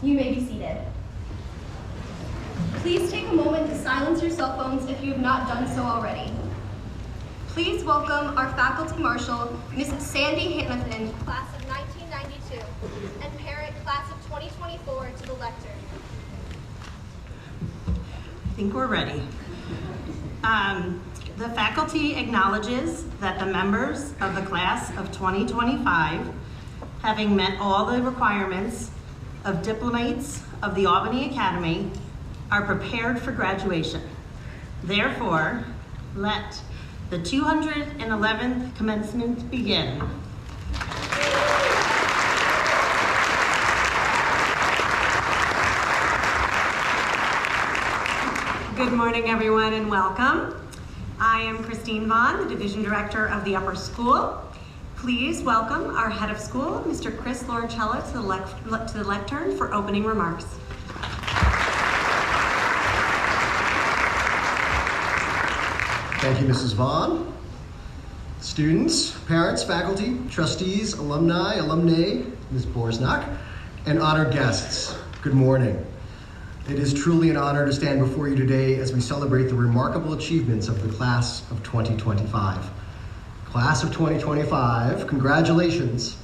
You may be seated. Please take a moment to silence your cell phones if you have not done so already. Please welcome our faculty marshal, Ms. Sandy Hamilton, class of 1992, and parent class of 2024 to the lectern. I think we're ready. The faculty acknowledges that the members of the class of 2025, having met all the requirements of diplomates of the Albany Academy, are prepared for graduation. Therefore, let the 211th commencement begin. Good morning, everyone, and welcome. I am Christine Vaughn, the Division Director of the Upper School. Please welcome our Head of School, Mr. Chris Loricella, to the lectern for opening remarks. Thank you, Mrs. Vaughn. Students, parents, faculty, trustees, alumni, alumnae, Ms. Borisenok, and honored guests, good morning. It is truly an honor to stand before you today as we celebrate the remarkable achievements of the class of 2025. Class of 2025, congratulations.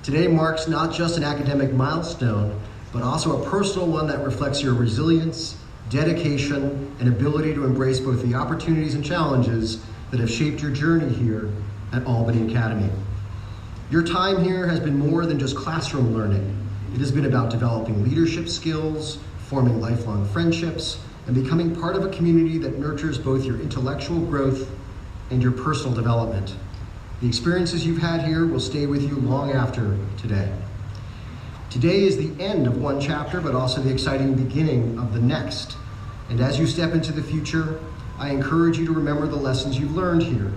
Today marks not just an academic milestone, but also a personal one that reflects your resilience, dedication, and ability to embrace both the opportunities and challenges that have shaped your journey here at Albany Academy. Your time here has been more than just classroom learning. It has been about developing leadership skills, forming lifelong friendships, and becoming part of a community that nurtures both your intellectual growth and your personal development. The experiences you've had here will stay with you long after today. Today is the end of one chapter, but also the exciting beginning of the next. And as you step into the future, I encourage you to remember the lessons you've learned here,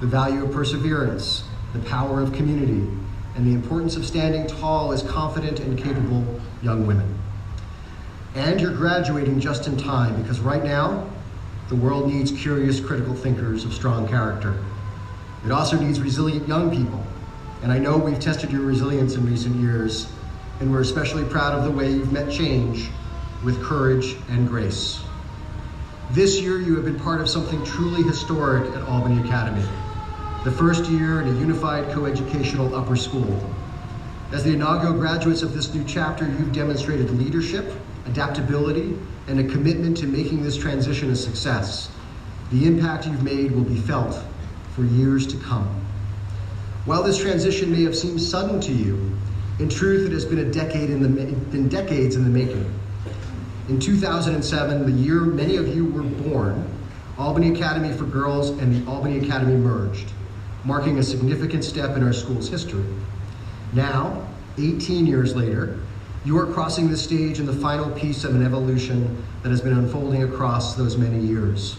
the value of perseverance, the power of community, and the importance of standing tall as confident and capable young women. And you're graduating just in time, because right now, the world needs curious, critical thinkers of strong character. It also needs resilient young people. And I know we've tested your resilience in recent years, and we're especially proud of the way you've met change with courage and grace. This year, you have been part of something truly historic at Albany Academy, the first year in a unified coeducational upper school. As the inaugural graduates of this new chapter, you've demonstrated leadership, adaptability, and a commitment to making this transition a success. The impact you've made will be felt for years to come. While this transition may have seemed sudden to you, in truth, it has been decades in the making. In 2007, the year many of you were born, Albany Academy for Girls and the Albany Academy merged, marking a significant step in our school's history. Now, 18 years later, you are crossing the stage in the final piece of an evolution that has been unfolding across those many years.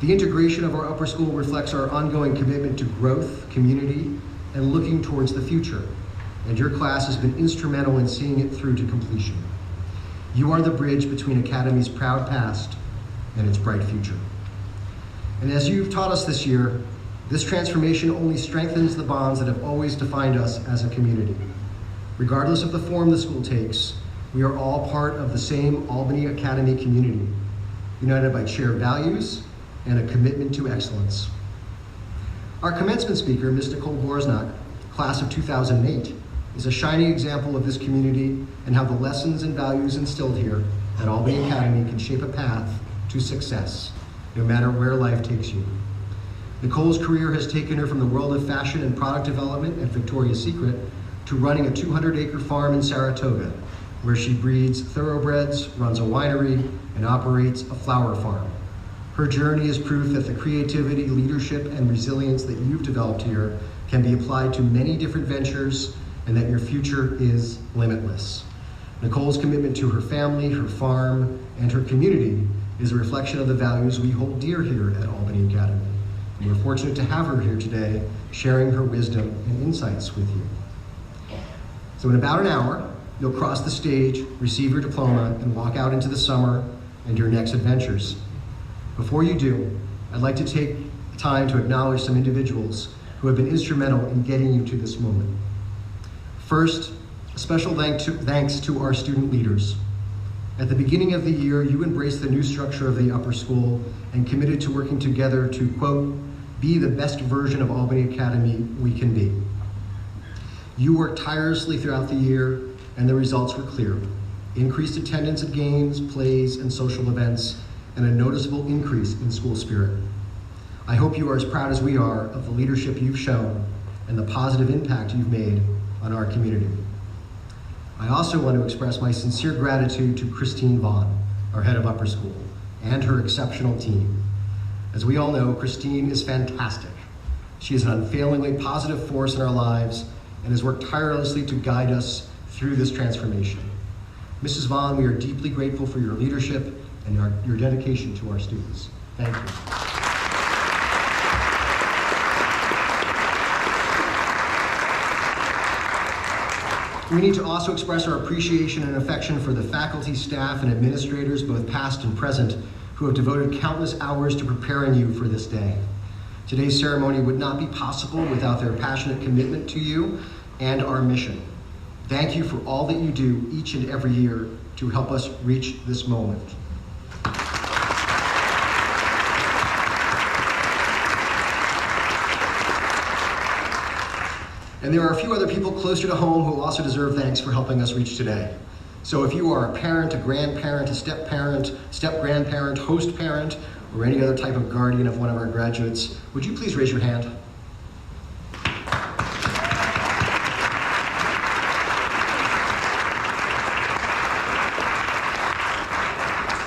The integration of our upper school reflects our ongoing commitment to growth, community, and looking towards the future. And your class has been instrumental in seeing it through to completion. You are the bridge between Academy's proud past and its bright future. And as you've taught us this year, this transformation only strengthens the bonds that have always defined us as a community. Regardless of the form the school takes, we are all part of the same Albany Academy community, united by shared values and a commitment to excellence. Our commencement speaker, Ms. Nicole Borisenok, class of 2008, is a shining example of this community and how the lessons and values instilled here at Albany Academy can shape a path to success, no matter where life takes you. Nicole's career has taken her from the world of fashion and product development at Victoria's Secret to running a 200-acre farm in Saratoga, where she breeds thoroughbreds, runs a winery, and operates a flower farm. Her journey is proof that the creativity, leadership, and resilience that you've developed here can be applied to many different ventures, and that your future is limitless. Nicole's commitment to her family, her farm, and her community is a reflection of the values we hold dear here at Albany Academy. And we're fortunate to have her here today, sharing her wisdom and insights with you. So in about an hour, you'll cross the stage, receive your diploma, and walk out into the summer and your next adventures. Before you do, I'd like to take time to acknowledge some individuals who have been instrumental in getting you to this moment. First, a special thanks to our student leaders. At the beginning of the year, you embraced the new structure of the upper school and committed to working together to, quote, be the best version of Albany Academy we can be. You worked tirelessly throughout the year, and the results were clear. Increased attendance at games, plays, and social events, and a noticeable increase in school spirit. I hope you are as proud as we are of the leadership you've shown and the positive impact you've made on our community. I also want to express my sincere gratitude to Christine Vaughn, our head of upper school, and her exceptional team. As we all know, Christine is fantastic. She is an unfailingly positive force in our lives and has worked tirelessly to guide us through this transformation. Mrs. Vaughn, we are deeply grateful for your leadership and your dedication to our students. Thank you. We need to also express our appreciation and affection for the faculty, staff, and administrators, both past and present, who have devoted countless hours to preparing you for this day. Today's ceremony would not be possible without their passionate commitment to you and our mission. Thank you for all that you do each and every year to help us reach this moment. And there are a few other people closer to home who also deserve thanks for helping us reach today. So if you are a parent, a grandparent, a step-parent, step-grandparent, host parent, or any other type of guardian of one of our graduates, would you please raise your hand?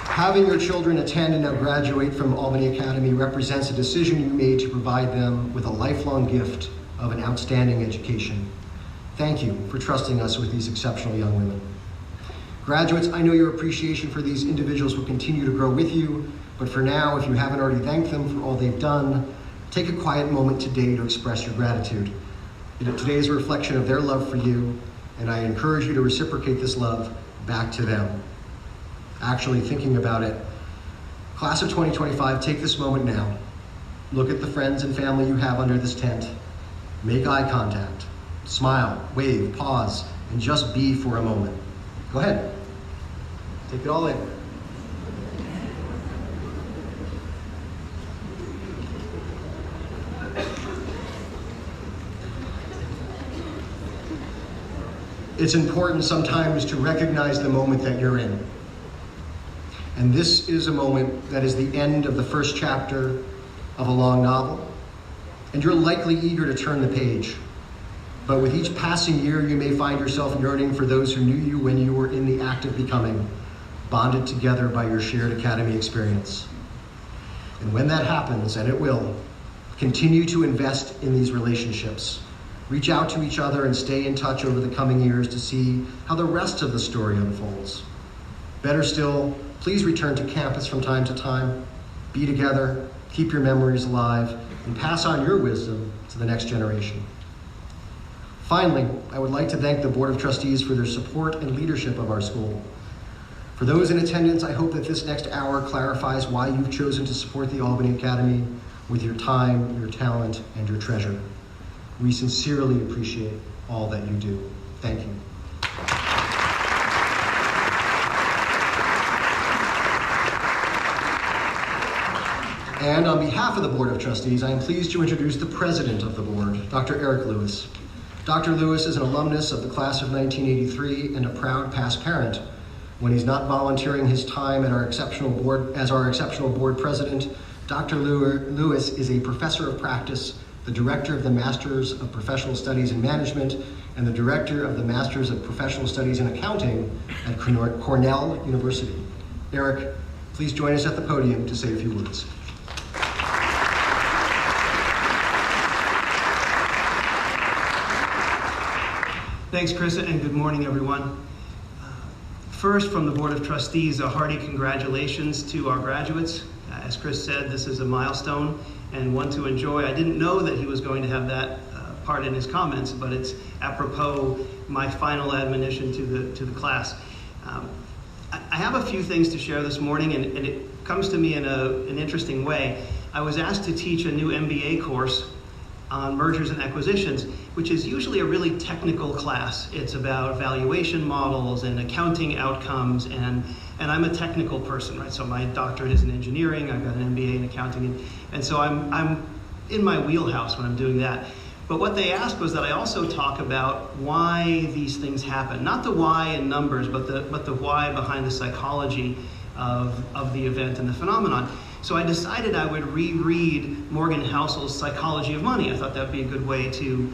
Having your children attend and now graduate from Albany Academy represents a decision you made to provide them with a lifelong gift of an outstanding education. Thank you for trusting us with these exceptional young women. Graduates, I know your appreciation for these individuals will continue to grow with you, but for now, if you haven't already thanked them for all they've done, take a quiet moment today to express your gratitude. Today is a reflection of their love for you, and I encourage you to reciprocate this love back to them. Actually thinking about it, class of 2025, take this moment now. Look at the friends and family you have under this tent. Make eye contact. Smile, wave, pause, and just be for a moment. Go ahead. Take it all in. It's important sometimes to recognize the moment that you're in. And this is a moment that is the end of the first chapter of a long novel. And you're likely eager to turn the page. But with each passing year, you may find yourself yearning for those who knew you when you were in the act of becoming, bonded together by your shared academy experience. And when that happens, and it will, continue to invest in these relationships. Reach out to each other and stay in touch over the coming years to see how the rest of the story unfolds. Better still, please return to campus from time to time, be together, keep your memories alive, and pass on your wisdom to the next generation. Finally, I would like to thank the Board of Trustees for their support and leadership of our school. For those in attendance, I hope that this next hour clarifies why you've chosen to support the Albany Academy with your time, your talent, and your treasure. We sincerely appreciate all that you do. Thank you. And on behalf of the Board of Trustees, I am pleased to introduce the President of the Board, Dr. Eric Lewis. Dr. Lewis is an alumnus of the class of 1983 and a proud past parent. When he's not volunteering his time at our exceptional board president, Dr. Lewis is a professor of practice, the director of the Masters of Professional Studies in Management, and the director of the Masters of Professional Studies in Accounting at Cornell University. Eric, please join us at the podium to say a few words. Thanks, Chris, and good morning, everyone. First, from the Board of Trustees, a hearty congratulations to our graduates. As Chris said, this is a milestone and one to enjoy. I didn't know that he was going to have that part in his comments, but it's apropos my final admonition to the class. I have a few things to share this morning, and it comes to me in an interesting way. I was asked to teach a new MBA course on mergers and acquisitions, which is usually a really technical class. It's about valuation models and accounting outcomes, and I'm a technical person, right? So my doctorate is in engineering, I've got an MBA in accounting, and so I'm in my wheelhouse when I'm doing that. But what they asked was that I also talk about why these things happen. Not the why in numbers, but the why behind the psychology of the event and the phenomenon. So I decided I would reread Morgan Housel's Psychology of Money. I thought that would be a good way to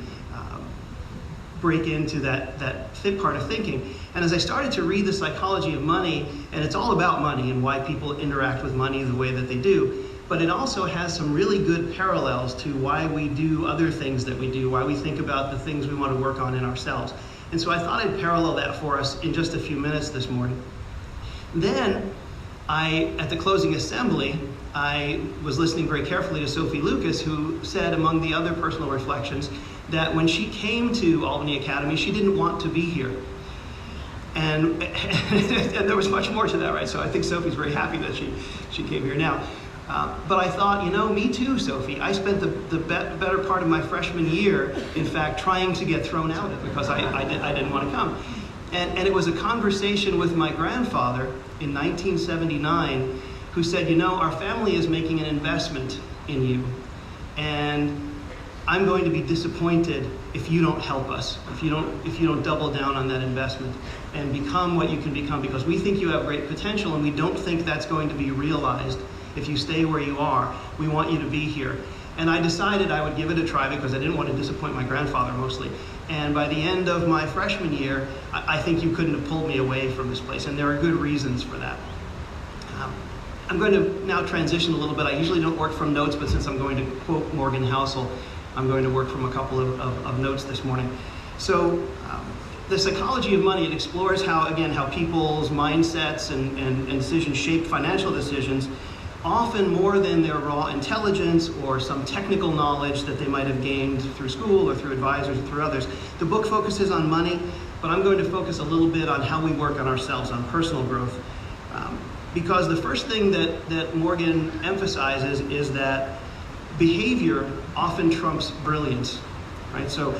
break into that part of thinking. And as I started to read the Psychology of Money, and it's all about money and why people interact with money the way that they do, but it also has some really good parallels to why we do other things that we do, why we think about the things we want to work on in ourselves. And so I thought I'd parallel that for us in just a few minutes this morning. Then, at the closing assembly, I was listening very carefully to Sophie Lucas, who said, among the other personal reflections, that when she came to Albany Academy, she didn't want to be here. And there was much more to that, right? So I think Sophie's very happy that she came here now. But I thought, me too, Sophie. I spent the better part of my freshman year, in fact, trying to get thrown out because I didn't want to come. And it was a conversation with my grandfather in 1979 who said, our family is making an investment in you. And I'm going to be disappointed if you don't help us, if you don't double down on that investment and become what you can become, because we think you have great potential and we don't think that's going to be realized if you stay where you are. We want you to be here. And I decided I would give it a try because I didn't want to disappoint my grandfather mostly. And by the end of my freshman year, I think you couldn't have pulled me away from this place, and there are good reasons for that. I'm going to now transition a little bit. I usually don't work from notes, but since I'm going to quote Morgan Housel, I'm going to work from a couple of notes this morning. So the psychology of money, it explores how people's mindsets and decisions shape financial decisions, often more than their raw intelligence or some technical knowledge that they might have gained through school or through advisors or through others. The book focuses on money, but I'm going to focus a little bit on how we work on ourselves, on personal growth. Because the first thing that Morgan emphasizes is that behavior often trumps brilliance, right? So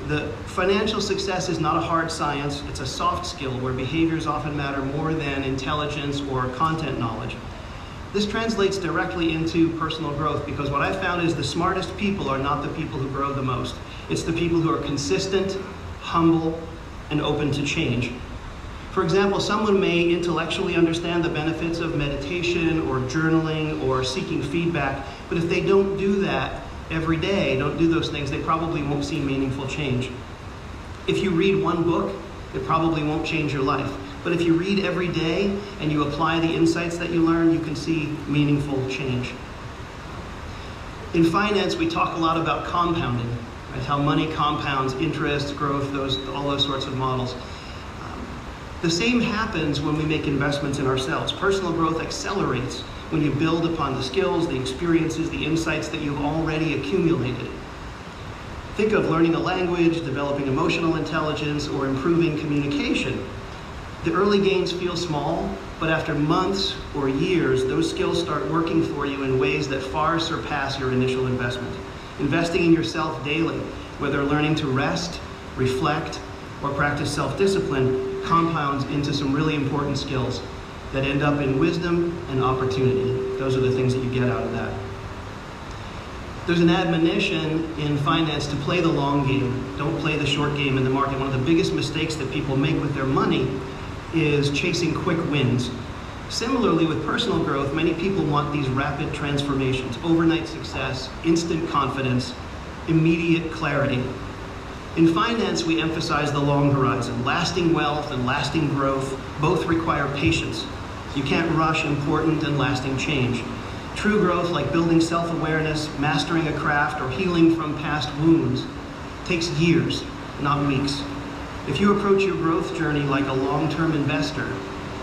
the financial success is not a hard science, it's a soft skill where behaviors often matter more than intelligence or content knowledge. This translates directly into personal growth, because what I found is the smartest people are not the people who grow the most. It's the people who are consistent, humble, and open to change. For example, someone may intellectually understand the benefits of meditation or journaling or seeking feedback, but if they don't do that every day, don't do those things, they probably won't see meaningful change. If you read one book, it probably won't change your life. But if you read every day and you apply the insights that you learn, you can see meaningful change. In finance, we talk a lot about compounding, right? How money compounds, interest, growth, all those sorts of models. The same happens when we make investments in ourselves. Personal growth accelerates when you build upon the skills, the experiences, the insights that you've already accumulated. Think of learning a language, developing emotional intelligence, or improving communication. The early gains feel small, but after months or years, those skills start working for you in ways that far surpass your initial investment. Investing in yourself daily, whether learning to rest, reflect, or practice self-discipline, compounds into some really important skills that end up in wisdom and opportunity. Those are the things that you get out of that. There's an admonition in finance to play the long game. Don't play the short game in the market. One of the biggest mistakes that people make with their money is chasing quick wins. Similarly, with personal growth, many people want these rapid transformations, overnight success, instant confidence, immediate clarity. In finance, we emphasize the long horizon. Lasting wealth and lasting growth both require patience. You can't rush important and lasting change. True growth, like building self-awareness, mastering a craft, or healing from past wounds, takes years, not weeks. If you approach your growth journey like a long-term investor,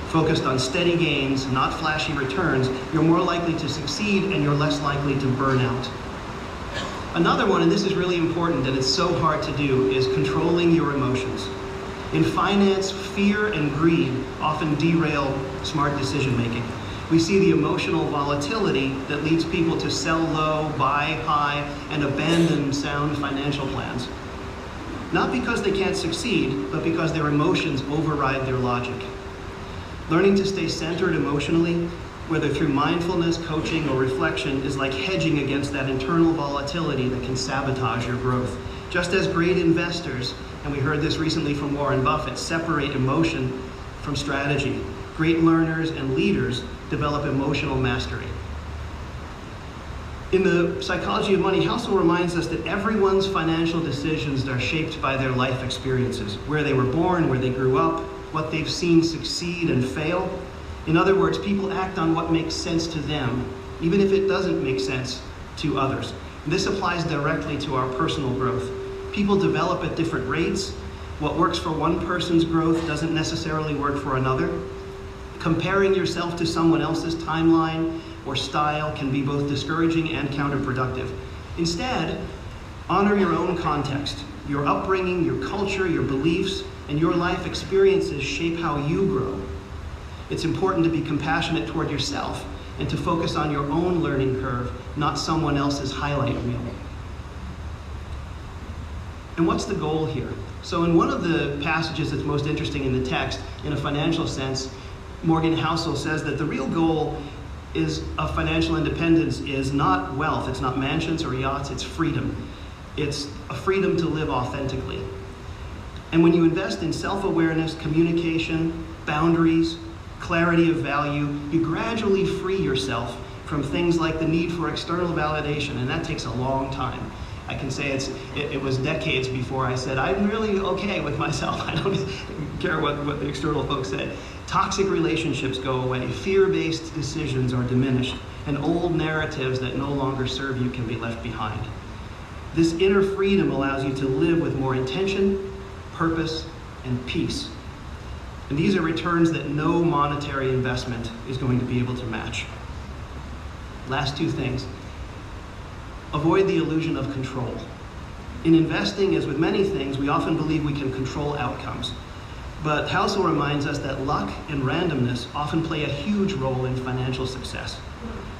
focused on steady gains, not flashy returns, you're more likely to succeed and you're less likely to burn out. Another one, and this is really important and it's so hard to do, is controlling your emotions. In finance, fear and greed often derail smart decision-making. We see the emotional volatility that leads people to sell low, buy high, and abandon sound financial plans. Not because they can't succeed, but because their emotions override their logic. Learning to stay centered emotionally, whether through mindfulness, coaching, or reflection, is like hedging against that internal volatility that can sabotage your growth. Just as great investors, and we heard this recently from Warren Buffett, separate emotion from strategy, great learners and leaders develop emotional mastery. In the Psychology of Money, Housel reminds us that everyone's financial decisions are shaped by their life experiences, where they were born, where they grew up, what they've seen succeed and fail. In other words, people act on what makes sense to them, even if it doesn't make sense to others. This applies directly to our personal growth. People develop at different rates. What works for one person's growth doesn't necessarily work for another. Comparing yourself to someone else's timeline or style can be both discouraging and counterproductive. Instead, honor your own context. Your upbringing, your culture, your beliefs, and your life experiences shape how you grow. It's important to be compassionate toward yourself and to focus on your own learning curve, not someone else's highlight reel. And what's the goal here? So in one of the passages that's most interesting in the text, in a financial sense, Morgan Housel says that the real goal of financial independence is not wealth, it's not mansions or yachts, it's freedom. It's a freedom to live authentically. And when you invest in self-awareness, communication, boundaries, clarity of value, you gradually free yourself from things like the need for external validation, and that takes a long time. I can say it was decades before I said, I'm really okay with myself. I don't care what the external folks said. Toxic relationships go away, fear-based decisions are diminished, and old narratives that no longer serve you can be left behind. This inner freedom allows you to live with more intention, purpose, and peace. And these are returns that no monetary investment is going to be able to match. Last two things. Avoid the illusion of control. In investing, as with many things, we often believe we can control outcomes. But Housel reminds us that luck and randomness often play a huge role in financial success.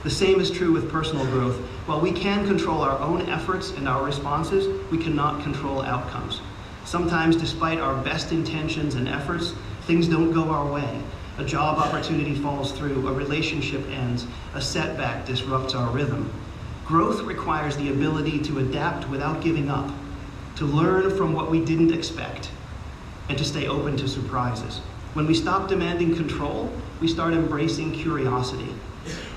The same is true with personal growth. While we can control our own efforts and our responses, we cannot control outcomes. Sometimes, despite our best intentions and efforts, things don't go our way. A job opportunity falls through, a relationship ends, a setback disrupts our rhythm. Growth requires the ability to adapt without giving up, to learn from what we didn't expect, and to stay open to surprises. When we stop demanding control, we start embracing curiosity.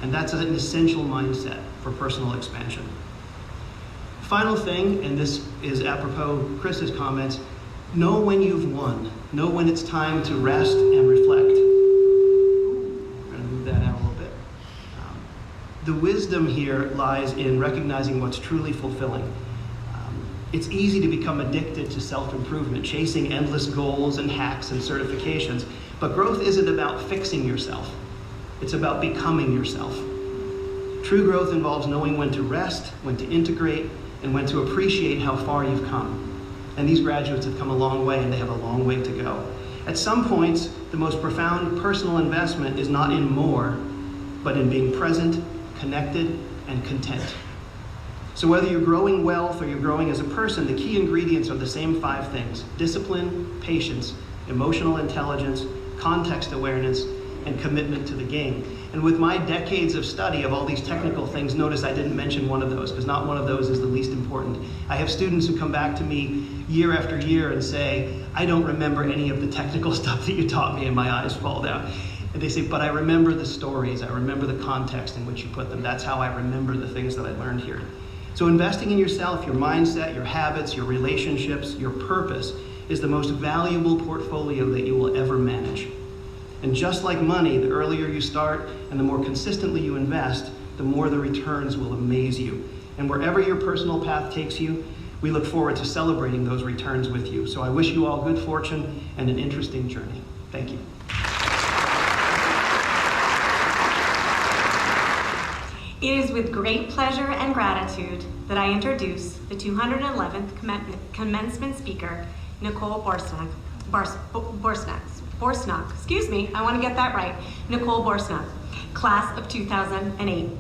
And that's an essential mindset for personal expansion. Final thing, and this is apropos Chris's comments, know when you've won. Know when it's time to rest and reflect. We're going to move that out a little bit. The wisdom here lies in recognizing what's truly fulfilling. It's easy to become addicted to self-improvement, chasing endless goals and hacks and certifications. But growth isn't about fixing yourself. It's about becoming yourself. True growth involves knowing when to rest, when to integrate, and when to appreciate how far you've come. And these graduates have come a long way, and they have a long way to go. At some points, the most profound personal investment is not in more, but in being present, connected, and content. So whether you're growing wealth or you're growing as a person, the key ingredients are the same 5 things: discipline, patience, emotional intelligence, context awareness, and commitment to the game. And with my decades of study of all these technical things, notice I didn't mention one of those, because not one of those is the least important. I have students who come back to me year after year and say, I don't remember any of the technical stuff that you taught me, and my eyes fall down. And they say, but I remember the stories, I remember the context in which you put them. That's how I remember the things that I learned here. So investing in yourself, your mindset, your habits, your relationships, your purpose is the most valuable portfolio that you will ever manage. And just like money, the earlier you start and the more consistently you invest, the more the returns will amaze you. And wherever your personal path takes you, we look forward to celebrating those returns with you. So I wish you all good fortune and an interesting journey. Thank you. It is with great pleasure and gratitude that I introduce the 211th commencement speaker, Nicole Borisenok. Excuse me, I want to get that right. Nicole Borisenok, class of 2008.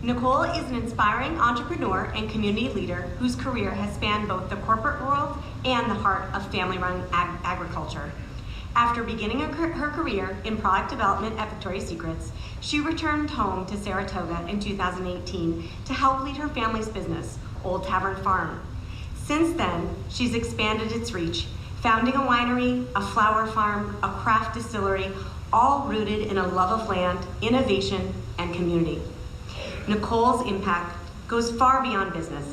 Nicole is an inspiring entrepreneur and community leader whose career has spanned both the corporate world and the heart of family-run agriculture. After beginning her career in product development at Victoria's Secrets, she returned home to Saratoga in 2018 to help lead her family's business, Old Tavern Farm. Since then, she's expanded its reach, founding a winery, a flower farm, a craft distillery, all rooted in a love of land, innovation, and community. Nicole's impact goes far beyond business.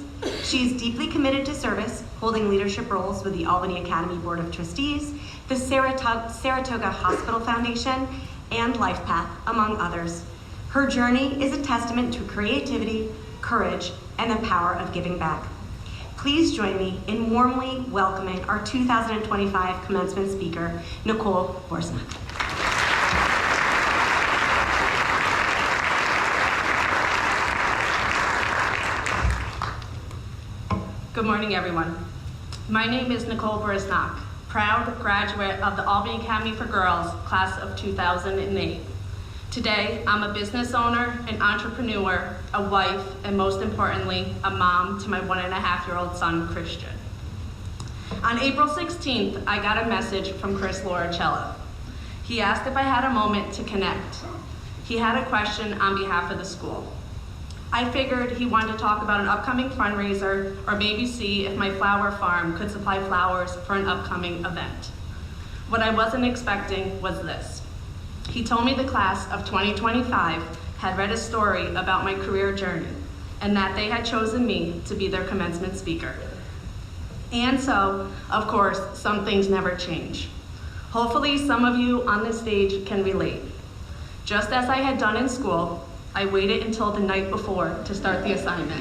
She is deeply committed to service, holding leadership roles with the Albany Academy Board of Trustees, the Saratoga Hospital Foundation, and LifePath, among others. Her journey is a testament to creativity, courage, and the power of giving back. Please join me in warmly welcoming our 2025 commencement speaker, Nicole Borisenok. Good morning, everyone. My name is Nicole Borisenok, proud graduate of the Albany Academy for Girls, class of 2008. Today, I'm a business owner, an entrepreneur, a wife, and most importantly, a mom to my 1.5-year-old son, Christian. On April 16th, I got a message from Chris Loricella. He asked if I had a moment to connect. He had a question on behalf of the school. I figured he wanted to talk about an upcoming fundraiser or maybe see if my flower farm could supply flowers for an upcoming event. What I wasn't expecting was this. He told me the class of 2025 had read a story about my career journey and that they had chosen me to be their commencement speaker. And so, of course, some things never change. Hopefully some of you on this stage can relate. Just as I had done in school, I waited until the night before to start the assignment.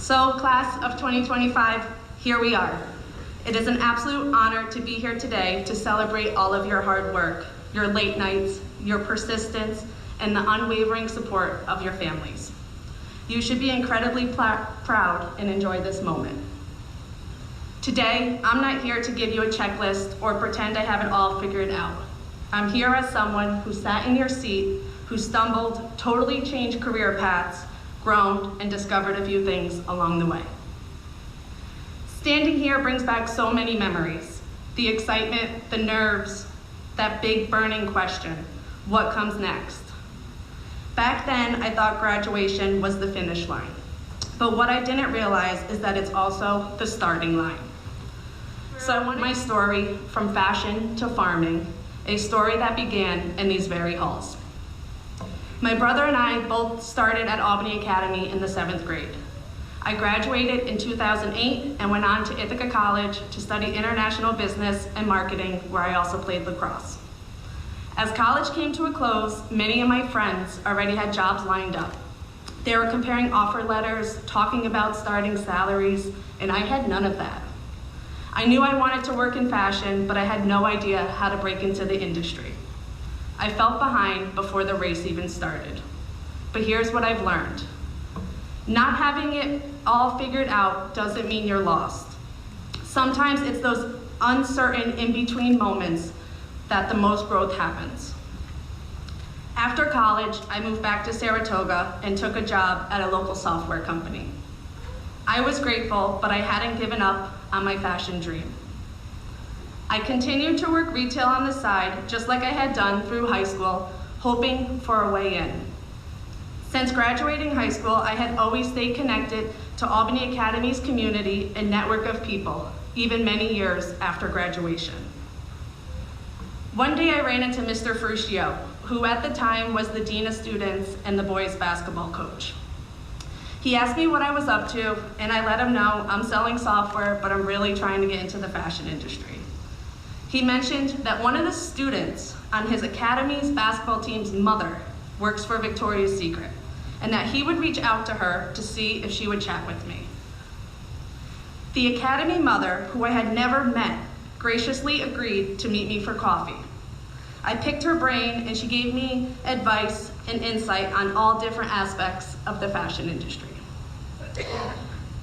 So, class of 2025, here we are. It is an absolute honor to be here today to celebrate all of your hard work, your late nights, your persistence, and the unwavering support of your families. You should be incredibly proud and enjoy this moment. Today, I'm not here to give you a checklist or pretend I have it all figured out. I'm here as someone who sat in your seat, who stumbled, totally changed career paths, grown, and discovered a few things along the way. Standing here brings back so many memories. The excitement, the nerves, that big burning question, what comes next? Back then, I thought graduation was the finish line. But what I didn't realize is that it's also the starting line. So my story, from fashion to farming, a story that began in these very halls. My brother and I both started at Albany Academy in the 7th grade. I graduated in 2008 and went on to Ithaca College to study international business and marketing, where I also played lacrosse. As college came to a close, many of my friends already had jobs lined up. They were comparing offer letters, talking about starting salaries, and I had none of that. I knew I wanted to work in fashion, but I had no idea how to break into the industry. I felt behind before the race even started. But here's what I've learned. Not having it all figured out doesn't mean you're lost. Sometimes it's those uncertain in-between moments that the most growth happens. After college, I moved back to Saratoga and took a job at a local software company. I was grateful, but I hadn't given up on my fashion dream. I continued to work retail on the side, just like I had done through high school, hoping for a way in. Since graduating high school, I had always stayed connected to Albany Academy's community and network of people, even many years after graduation. One day I ran into Mr. Fruscio, who at the time was the Dean of Students and the boys basketball coach. He asked me what I was up to, and I let him know I'm selling software, but I'm really trying to get into the fashion industry. He mentioned that one of the students on his academy's basketball team's mother works for Victoria's Secret, and that he would reach out to her to see if she would chat with me. The academy mother, who I had never met, graciously agreed to meet me for coffee. I picked her brain, and she gave me advice and insight on all different aspects of the fashion industry.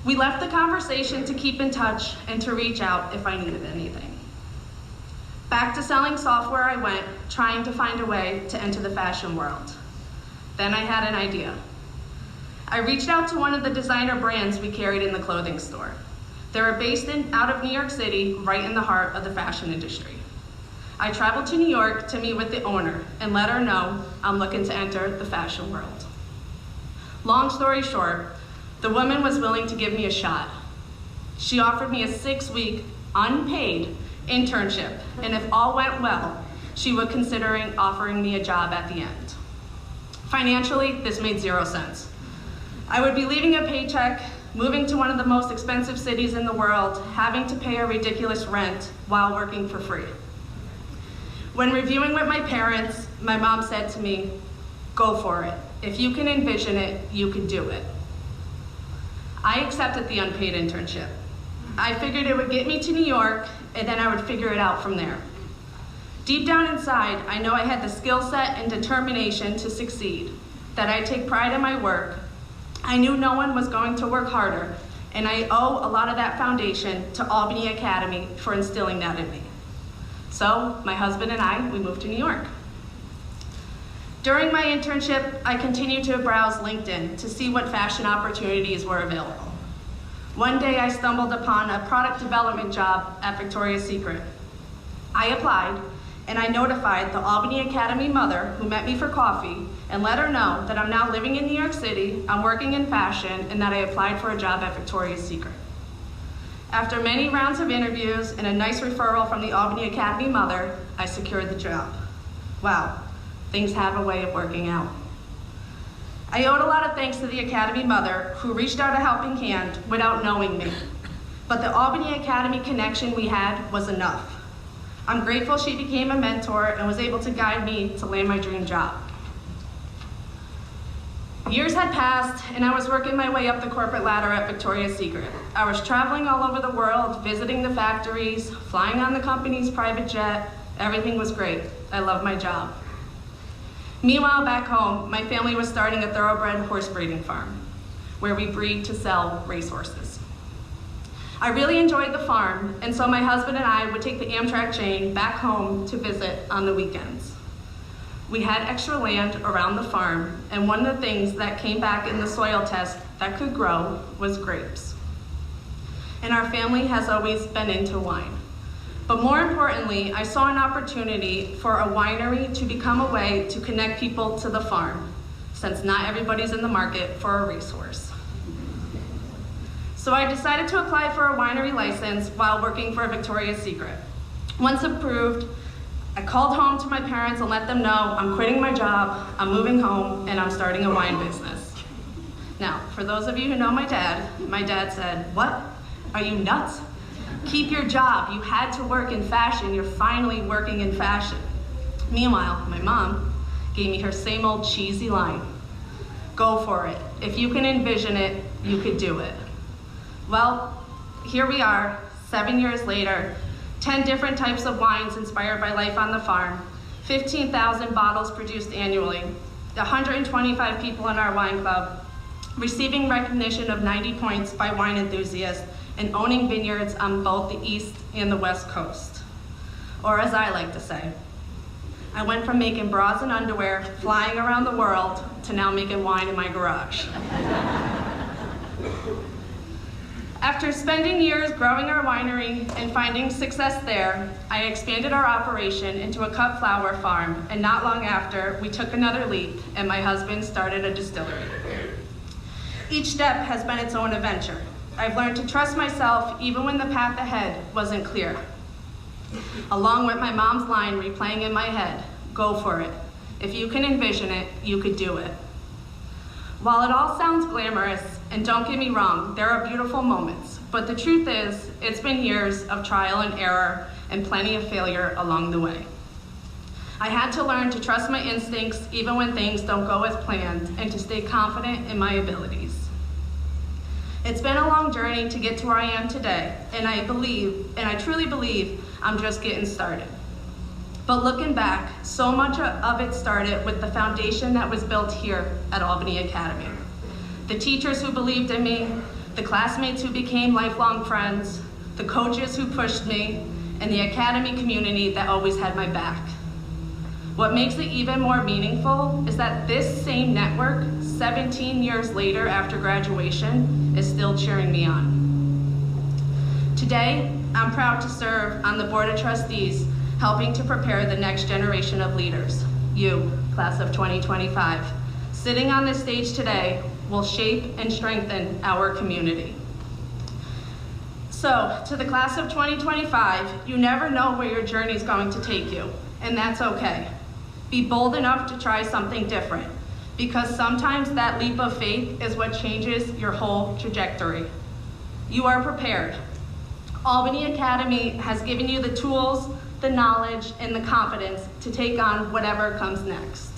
We left the conversation to keep in touch and to reach out if I needed anything. Back to selling software I went, trying to find a way to enter the fashion world. Then I had an idea. I reached out to one of the designer brands we carried in the clothing store. They were based out of New York City, right in the heart of the fashion industry. I traveled to New York to meet with the owner and let her know I'm looking to enter the fashion world. Long story short, the woman was willing to give me a shot. She offered me a 6-week, unpaid internship, and if all went well, she was considering offering me a job at the end. Financially, this made 0 sense. I would be leaving a paycheck, moving to one of the most expensive cities in the world, having to pay a ridiculous rent while working for free. When reviewing with my parents, my mom said to me, "Go for it. If you can envision it, you can do it." I accepted the unpaid internship. I figured it would get me to New York, and then I would figure it out from there. Deep down inside, I know I had the skill set and determination to succeed, that I take pride in my work. I knew no one was going to work harder, and I owe a lot of that foundation to Albany Academy for instilling that in me. So, my husband and I, we moved to New York. During my internship, I continued to browse LinkedIn to see what fashion opportunities were available. One day I stumbled upon a product development job at Victoria's Secret. I applied, and I notified the Albany Academy mother who met me for coffee and let her know that I'm now living in New York City, I'm working in fashion, and that I applied for a job at Victoria's Secret. After many rounds of interviews and a nice referral from the Albany Academy mother, I secured the job. Wow, things have a way of working out. I owed a lot of thanks to the Academy mother who reached out a helping hand without knowing me. But the Albany Academy connection we had was enough. I'm grateful she became a mentor and was able to guide me to land my dream job. Years had passed and I was working my way up the corporate ladder at Victoria's Secret. I was traveling all over the world, visiting the factories, flying on the company's private jet. Everything was great. I loved my job. Meanwhile, back home, my family was starting a thoroughbred horse breeding farm where we breed to sell racehorses. I really enjoyed the farm, and so my husband and I would take the Amtrak chain back home to visit on the weekends. We had extra land around the farm, and one of the things that came back in the soil test that could grow was grapes. And our family has always been into wine. But more importantly, I saw an opportunity for a winery to become a way to connect people to the farm, since not everybody's in the market for a racehorse. So I decided to apply for a winery license while working for Victoria's Secret. Once approved, I called home to my parents and let them know I'm quitting my job, I'm moving home, and I'm starting a wine business. Now, for those of you who know my dad said, "What? Are you nuts? Keep your job. You had to work in fashion. You're finally working in fashion." Meanwhile, my mom gave me her same old cheesy line. "Go for it. If you can envision it, you could do it." Well, here we are, 7 years later, 10 different types of wines inspired by life on the farm, 15,000 bottles produced annually, 125 people in our wine club, receiving recognition of 90 points by wine enthusiasts, and owning vineyards on both the East and the West Coast. Or as I like to say, I went from making bras and underwear, flying around the world, to now making wine in my garage. After spending years growing our winery and finding success there, I expanded our operation into a cut flower farm, and not long after, we took another leap and my husband started a distillery. Each step has been its own adventure. I've learned to trust myself even when the path ahead wasn't clear. Along with my mom's line replaying in my head, "Go for it. If you can envision it, you could do it." While it all sounds glamorous, and don't get me wrong, there are beautiful moments, but the truth is, it's been years of trial and error and plenty of failure along the way. I had to learn to trust my instincts even when things don't go as planned, and to stay confident in my abilities. It's been a long journey to get to where I am today, and I truly believe I'm just getting started. But looking back, so much of it started with the foundation that was built here at Albany Academy. The teachers who believed in me, the classmates who became lifelong friends, the coaches who pushed me, and the academy community that always had my back. What makes it even more meaningful is that this same network, 17 years later after graduation, is still cheering me on. Today, I'm proud to serve on the Board of Trustees, helping to prepare the next generation of leaders, you, class of 2025. Sitting on this stage today will shape and strengthen our community. So, to the class of 2025, you never know where your journey is going to take you, and that's okay. Be bold enough to try something different, because sometimes that leap of faith is what changes your whole trajectory. You are prepared. Albany Academy has given you the tools, the knowledge, and the confidence to take on whatever comes next.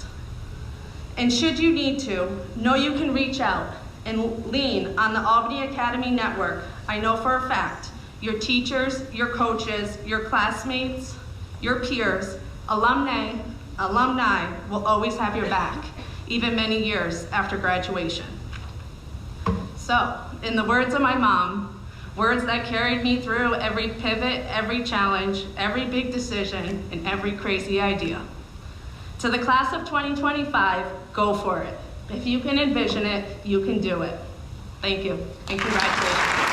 And should you need to, know you can reach out and lean on the Albany Academy Network. I know for a fact, your teachers, your coaches, your classmates, your peers, alumni will always have your back, even many years after graduation. So, in the words of my mom, words that carried me through every pivot, every challenge, every big decision, and every crazy idea. To the class of 2025, go for it. If you can envision it, you can do it. Thank you, and congratulations.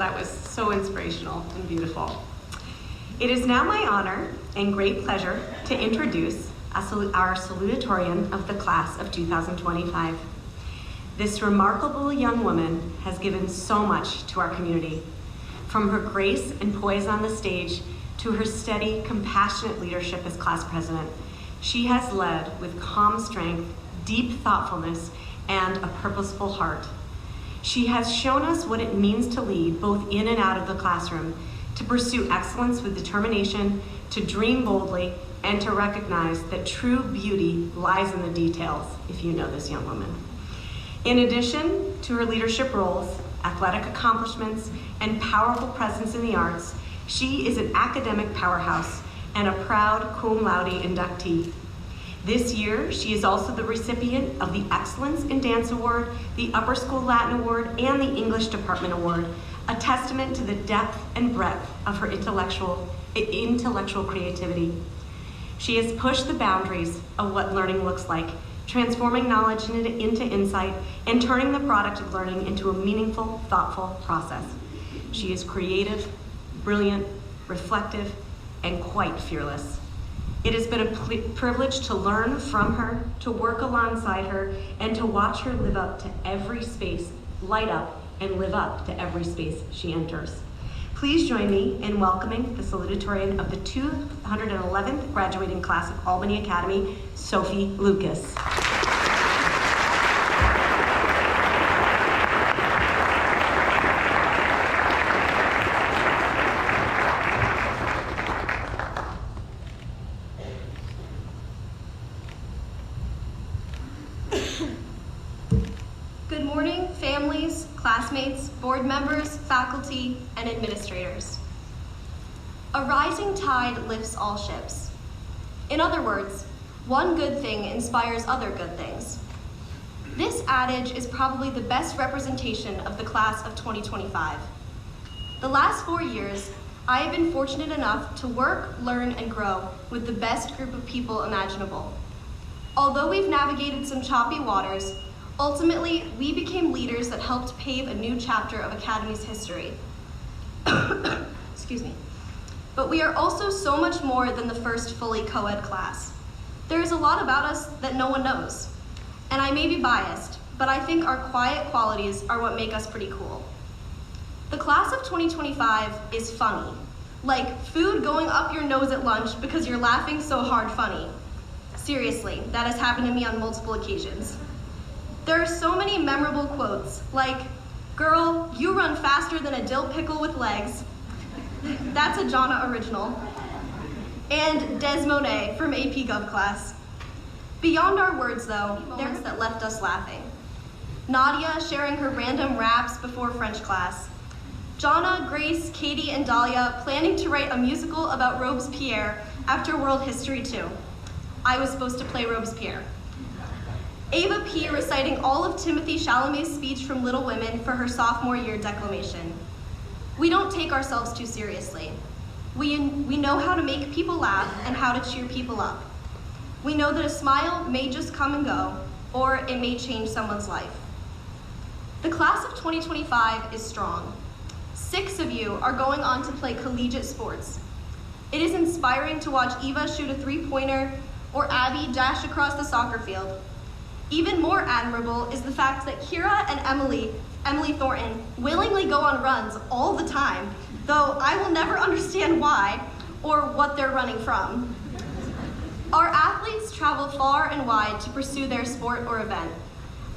that was so inspirational and beautiful. It is now my honor and great pleasure to introduce our salutatorian of the class of 2025. This remarkable young woman has given so much to our community, from her grace and poise on the stage to her steady, compassionate leadership as class president. She has led with calm strength, deep thoughtfulness, and a purposeful heart. She has shown us what it means to lead both in and out of the classroom, to pursue excellence with determination, to dream boldly, and to recognize that true beauty lies in the details, if you know this young woman. In addition to her leadership roles, athletic accomplishments, and powerful presence in the arts, she is an academic powerhouse and a proud cum laude inductee. This year, she is also the recipient of the Excellence in Dance Award, the Upper School Latin Award, and the English Department Award, a testament to the depth and breadth of her intellectual creativity. She has pushed the boundaries of what learning looks like, transforming knowledge into insight and turning the product of learning into a meaningful, thoughtful process. She is creative, brilliant, reflective, and quite fearless. It has been a privilege to learn from her, to work alongside her, and to watch her light up and live up to every space she enters. Please join me in welcoming the salutatorian of the 211th graduating class of Albany Academy, Sophie Lucas. Good morning, families, classmates, board members, faculty, and administrators. A rising tide lifts all ships. In other words, one good thing inspires other good things. This adage is probably the best representation of the class of 2025. The last 4 years, I have been fortunate enough to work, learn, and grow with the best group of people imaginable. Although we've navigated some choppy waters, ultimately, we became leaders that helped pave a new chapter of Academy's history. Excuse me. But we are also so much more than the first fully co-ed class. There is a lot about us that no one knows. And I may be biased, but I think our quiet qualities are what make us pretty cool. The class of 2025 is funny. Like food going up your nose at lunch because you're laughing so hard funny. Seriously, that has happened to me on multiple occasions. There are so many memorable quotes, like, "Girl, you run faster than a dill pickle with legs." That's a Jonna original. And Des Monet from AP Gov class. Beyond our words, though, there's that left us laughing. Nadia sharing her random raps before French class. Jonna, Grace, Katie, and Dahlia planning to write a musical about Robespierre after World History 2. I was supposed to play Robespierre. Ava P. reciting all of Timothy Chalamet's speech from Little Women for her sophomore year declamation. We don't take ourselves too seriously. We know how to make people laugh and how to cheer people up. We know that a smile may just come and go, or it may change someone's life. The class of 2025 is strong. 6 of you are going on to play collegiate sports. It is inspiring to watch Eva shoot a 3-pointer or Abby dash across the soccer field. Even more admirable is the fact that Kira and Emily Thornton, willingly go on runs all the time, though I will never understand why or what they're running from. Our athletes travel far and wide to pursue their sport or event.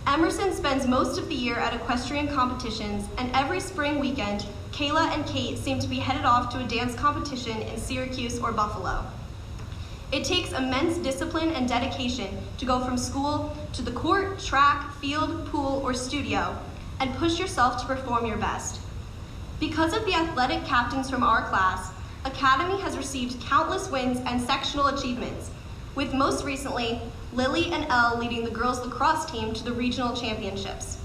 Emerson spends most of the year at equestrian competitions, and every spring weekend, Kayla and Kate seem to be headed off to a dance competition in Syracuse or Buffalo. It takes immense discipline and dedication to go from school to the court, track, field, pool, or studio and push yourself to perform your best. Because of the athletic captains from our class, Academy has received countless wins and sectional achievements, with most recently, Lily and Elle leading the girls lacrosse team to the regional championships.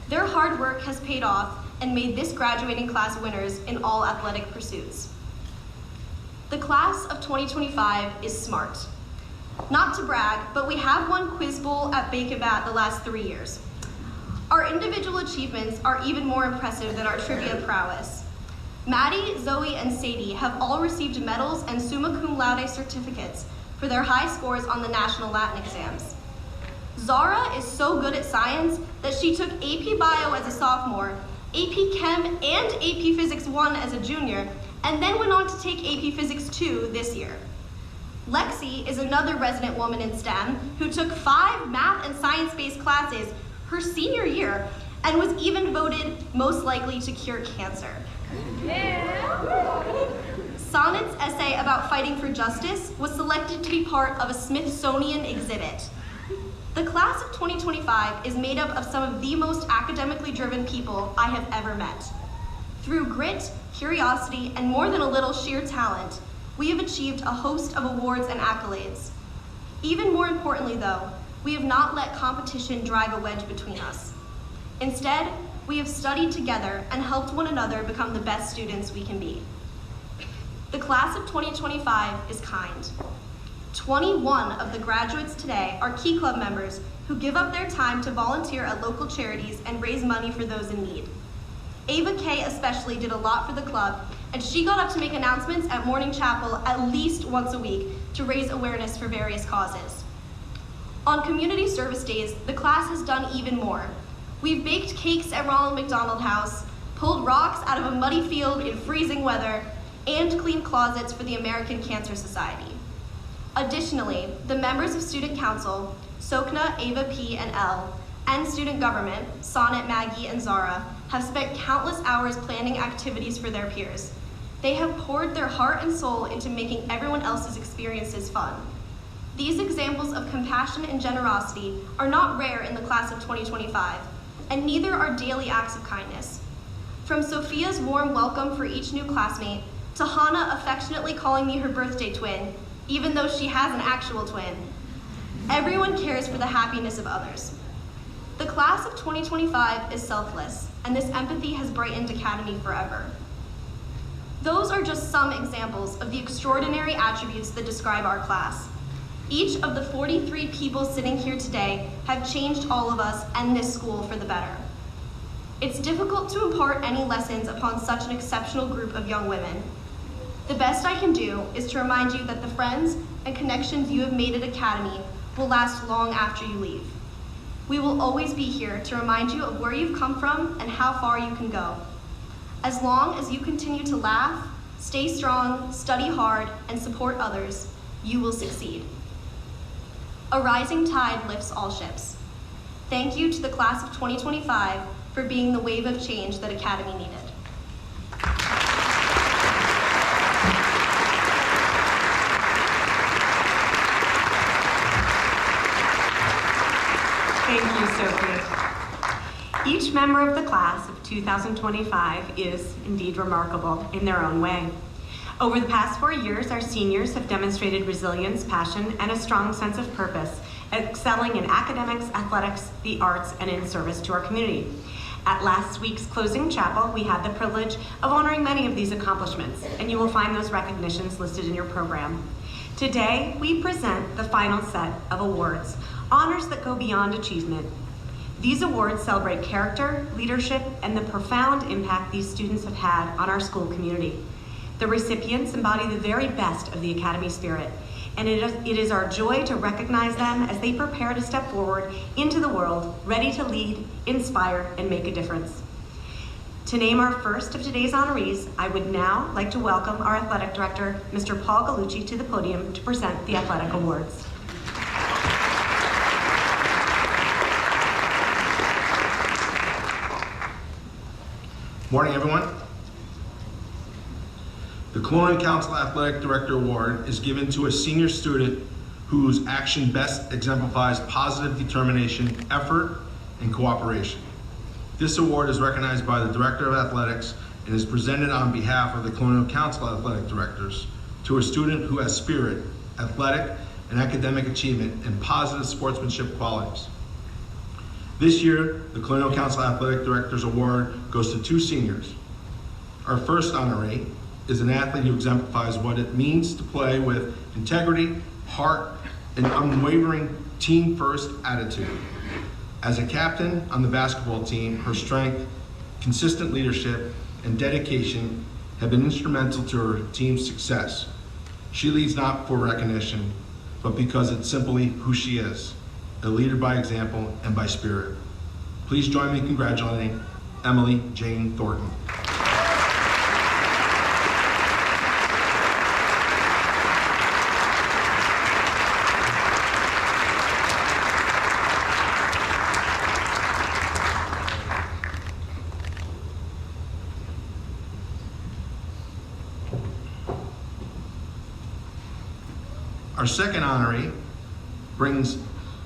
Their hard work has paid off and made this graduating class winners in all athletic pursuits. The class of 2025 is smart. Not to brag, but we have won Quiz Bowl at Bake-A-Bat the last 3 years. Our individual achievements are even more impressive than our trivia prowess. Maddie, Zoe, and Sadie have all received medals and summa cum laude certificates for their high scores on the National Latin exams. Zara is so good at science that she took AP Bio as a sophomore, AP Chem, and AP Physics 1 as a junior, and then went on to take AP Physics 2 this year. Lexi is another resident woman in STEM who took 5 math and science-based classes her senior year and was even voted most likely to cure cancer. Sonnet's essay about fighting for justice was selected to be part of a Smithsonian exhibit. The class of 2025 is made up of some of the most academically driven people I have ever met. Through grit, curiosity, and more than a little sheer talent, we have achieved a host of awards and accolades. Even more importantly though, we have not let competition drive a wedge between us. Instead, we have studied together and helped one another become the best students we can be. The class of 2025 is kind. 21 of the graduates today are Key Club members who give up their time to volunteer at local charities and raise money for those in need. Ava Kay especially did a lot for the club, and she got up to make announcements at morning chapel at least once a week to raise awareness for various causes. On community service days, the class has done even more. We've baked cakes at Ronald McDonald House, pulled rocks out of a muddy field in freezing weather, and cleaned closets for the American Cancer Society. Additionally, the members of Student Council, Sokna, Ava P, and L, and Student Government, Sonnet, Maggie, and Zara, have spent countless hours planning activities for their peers. They have poured their heart and soul into making everyone else's experiences fun. These examples of compassion and generosity are not rare in the class of 2025, and neither are daily acts of kindness. From Sophia's warm welcome for each new classmate, to Hannah affectionately calling me her birthday twin, even though she has an actual twin. Everyone cares for the happiness of others. The class of 2025 is selfless, and this empathy has brightened Academy forever. Those are just some examples of the extraordinary attributes that describe our class. Each of the 43 people sitting here today have changed all of us and this school for the better. It's difficult to impart any lessons upon such an exceptional group of young women. The best I can do is to remind you that the friends and connections you have made at Academy will last long after you leave. We will always be here to remind you of where you've come from and how far you can go. As long as you continue to laugh, stay strong, study hard, and support others, you will succeed. A rising tide lifts all ships. Thank you to the class of 2025 for being the wave of change that Academy needed. Thank you, Sophie. Each member of the class of 2025 is indeed remarkable in their own way. Over the past 4 years, our seniors have demonstrated resilience, passion, and a strong sense of purpose, excelling in academics, athletics, the arts, and in service to our community. At last week's closing chapel, we had the privilege of honoring many of these accomplishments, and you will find those recognitions listed in your program. Today, we present the final set of awards, honors that go beyond achievement. These awards celebrate character, leadership, and the profound impact these students have had on our school community. The recipients embody the very best of the Academy spirit, and it is our joy to recognize them as they prepare to step forward into the world, ready to lead, inspire, and make a difference. To name our first of today's honorees, I would now like to welcome our athletic director, Mr. Paul Gallucci, to the podium to present the athletic awards. Morning, everyone. The Colonial Council Athletic Director Award is given to a senior student whose action best exemplifies positive determination, effort, and cooperation. This award is recognized by the Director of Athletics and is presented on behalf of the Colonial Council Athletic Directors to a student who has spirit, athletic, and academic achievement, and positive sportsmanship qualities. This year, the Colonial Council Athletic Directors Award goes to 2 seniors. Our first honoree is an athlete who exemplifies what it means to play with integrity, heart, and unwavering team-first attitude. As a captain on the basketball team, her strength, consistent leadership, and dedication have been instrumental to her team's success. She leads not for recognition, but because it's simply who she is, a leader by example and by spirit. Please join me in congratulating Emily Jane Thornton. Our second honoree brings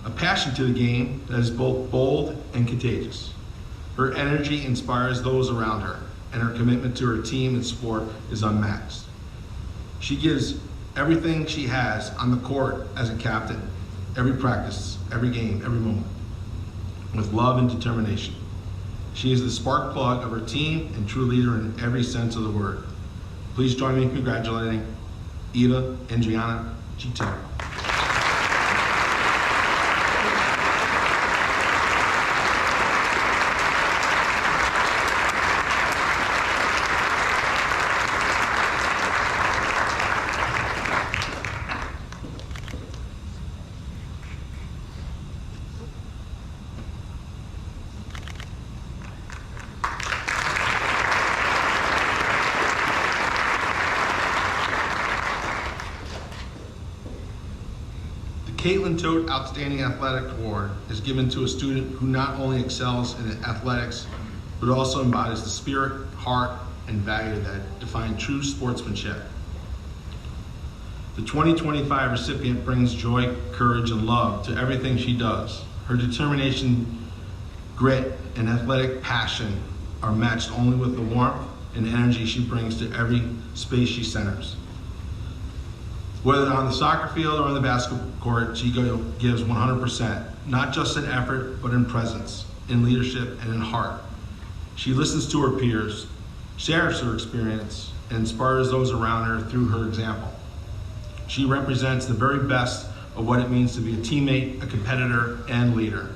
a passion to the game that is both bold and contagious. Her energy inspires those around her, and her commitment to her team and sport is unmatched. She gives everything she has on the court as a captain, every practice, every game, every moment, with love and determination. She is the spark plug of her team and true leader in every sense of the word. Please join me in congratulating Eva Andriana Gitero. Caitlin Tote Outstanding Athletic Award is given to a student who not only excels in athletics, but also embodies the spirit, heart, and value that define true sportsmanship. The 2025 recipient brings joy, courage, and love to everything she does. Her determination, grit, and athletic passion are matched only with the warmth and energy she brings to every space she centers. Whether on the soccer field or on the basketball court, she gives 100%, not just in effort, but in presence, in leadership, and in heart. She listens to her peers, shares her experience, and inspires those around her through her example. She represents the very best of what it means to be a teammate, a competitor, and leader.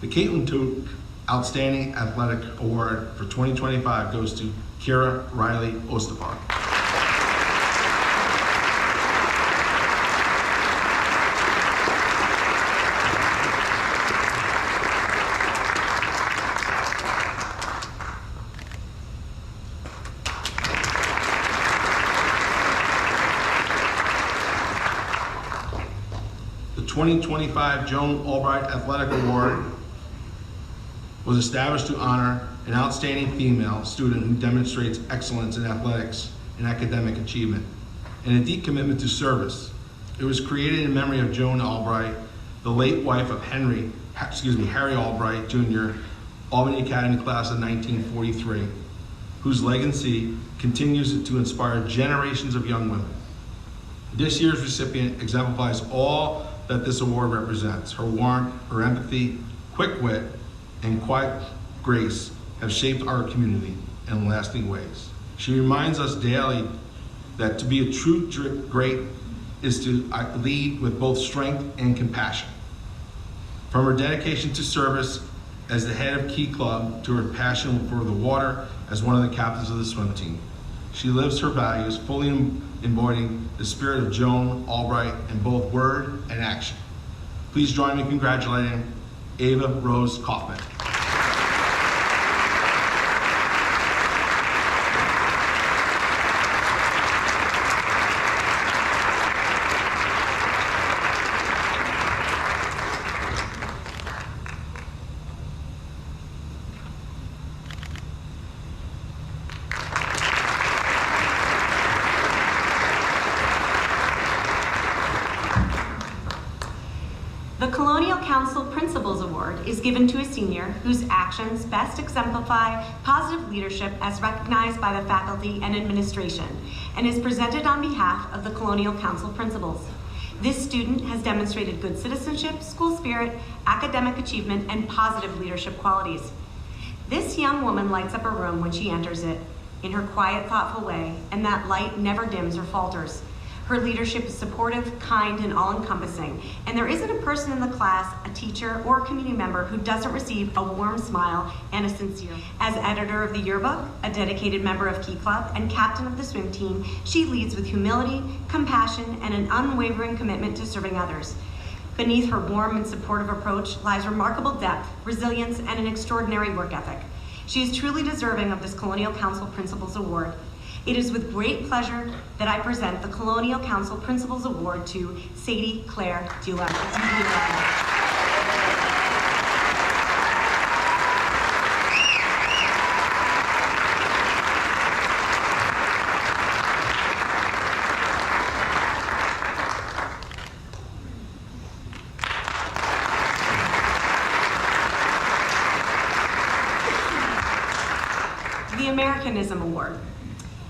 The Caitlin Tote Outstanding Athletic Award for 2025 goes to Kira Riley Ostafar. The 2025 Joan Albright Athletic Award was established to honor an outstanding female student who demonstrates excellence in athletics and academic achievement, and a deep commitment to service. It was created in memory of Joan Albright, the late wife of Harry Albright Jr., Albany Academy class of 1943, whose legacy continues to inspire generations of young women. This year's recipient exemplifies all that this award represents. Her warmth, her empathy, quick wit, and quiet grace have shaped our community in lasting ways. She reminds us daily that to be a true great is to lead with both strength and compassion. From her dedication to service as the head of Key Club to her passion for the water as one of the captains of the swim team, she lives her values, fully embodying the spirit of Joan Albright in both word and action. Please join me in congratulating Ava Rose Kaufman. The Colonial Council Principals Award is given to a senior whose actions best exemplify positive leadership as recognized by the faculty and administration, and is presented on behalf of the Colonial Council Principals. This student has demonstrated good citizenship, school spirit, academic achievement, and positive leadership qualities. This young woman lights up a room when she enters it in her quiet, thoughtful way, and that light never dims or falters. Her leadership is supportive, kind, and all-encompassing, and there isn't a person in the class, a teacher, or a community member who doesn't receive a warm smile and a sincere. As editor of the yearbook, a dedicated member of Key Club, and captain of the swim team, she leads with humility, compassion, and an unwavering commitment to serving others. Beneath her warm and supportive approach lies remarkable depth, resilience, and an extraordinary work ethic. She is truly deserving of this Colonial Council Principals Award. It is with great pleasure that I present the Colonial Council Principals Award to Sadie Claire Dulem. The Americanism Award.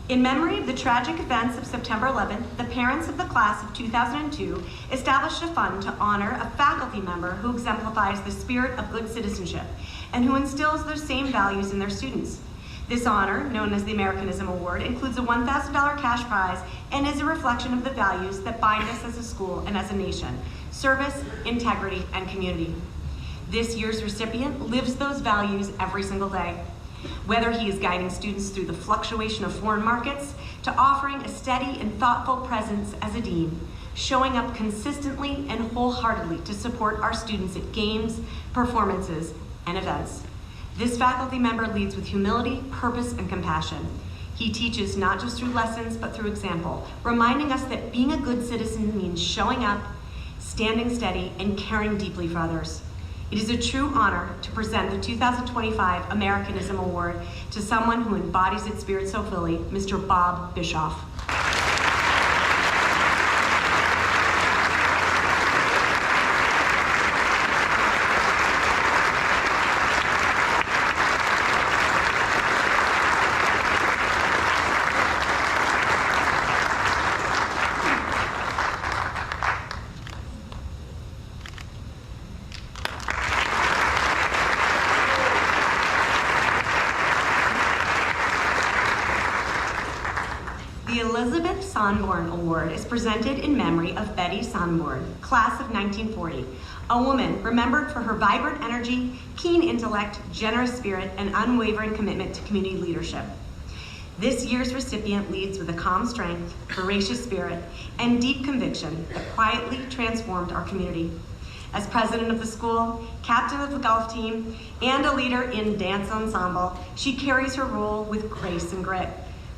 In memory of the tragic events of September 11th, the parents of the class of 2002 established a fund to honor a faculty member who exemplifies the spirit of good citizenship and who instills those same values in their students. This honor, known as the Americanism Award, includes a $1,000 cash prize and is a reflection of the values that bind us as a school and as a nation: service, integrity, and community. This year's recipient lives those values every single day. Whether he is guiding students through the fluctuation of foreign markets to offering a steady and thoughtful presence as a dean, showing up consistently and wholeheartedly to support our students at games, performances, and events. This faculty member leads with humility, purpose, and compassion. He teaches not just through lessons, but through example, reminding us that being a good citizen means showing up, standing steady, and caring deeply for others. It is a true honor to present the 2025 Americanism Award to someone who embodies its spirit so fully, Mr. Bob Bischoff. The Elizabeth Sonborn Award is presented in memory of Betty Sonborn, class of 1940, a woman remembered for her vibrant energy, keen intellect, generous spirit, and unwavering commitment to community leadership. This year's recipient leads with a calm strength, voracious spirit, and deep conviction that quietly transformed our community. As president of the school, captain of the golf team, and a leader in dance ensemble, she carries her role with grace and grit.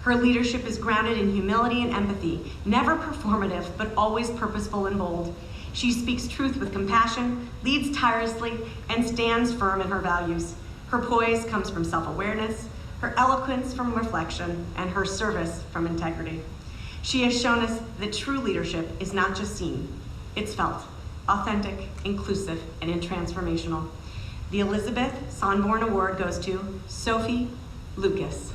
Her leadership is grounded in humility and empathy, never performative, but always purposeful and bold. She speaks truth with compassion, leads tirelessly, and stands firm in her values. Her poise comes from self-awareness, her eloquence from reflection, and her service from integrity. She has shown us that true leadership is not just seen, it's felt, authentic, inclusive, and transformational. The Elizabeth Sonborn Award goes to Sophie Lucas.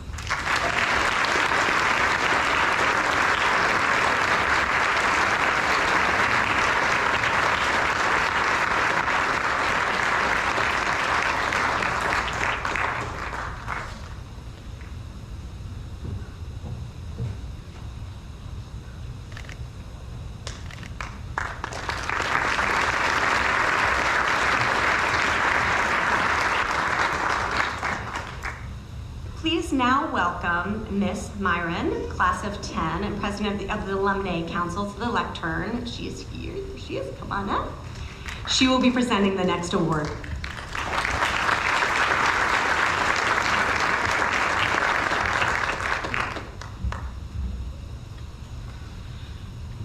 Please now welcome Miss Myron, class of 10, and president of the Alumni Council, to the lectern. She is here. There she is. Come on up. She will be presenting the next award.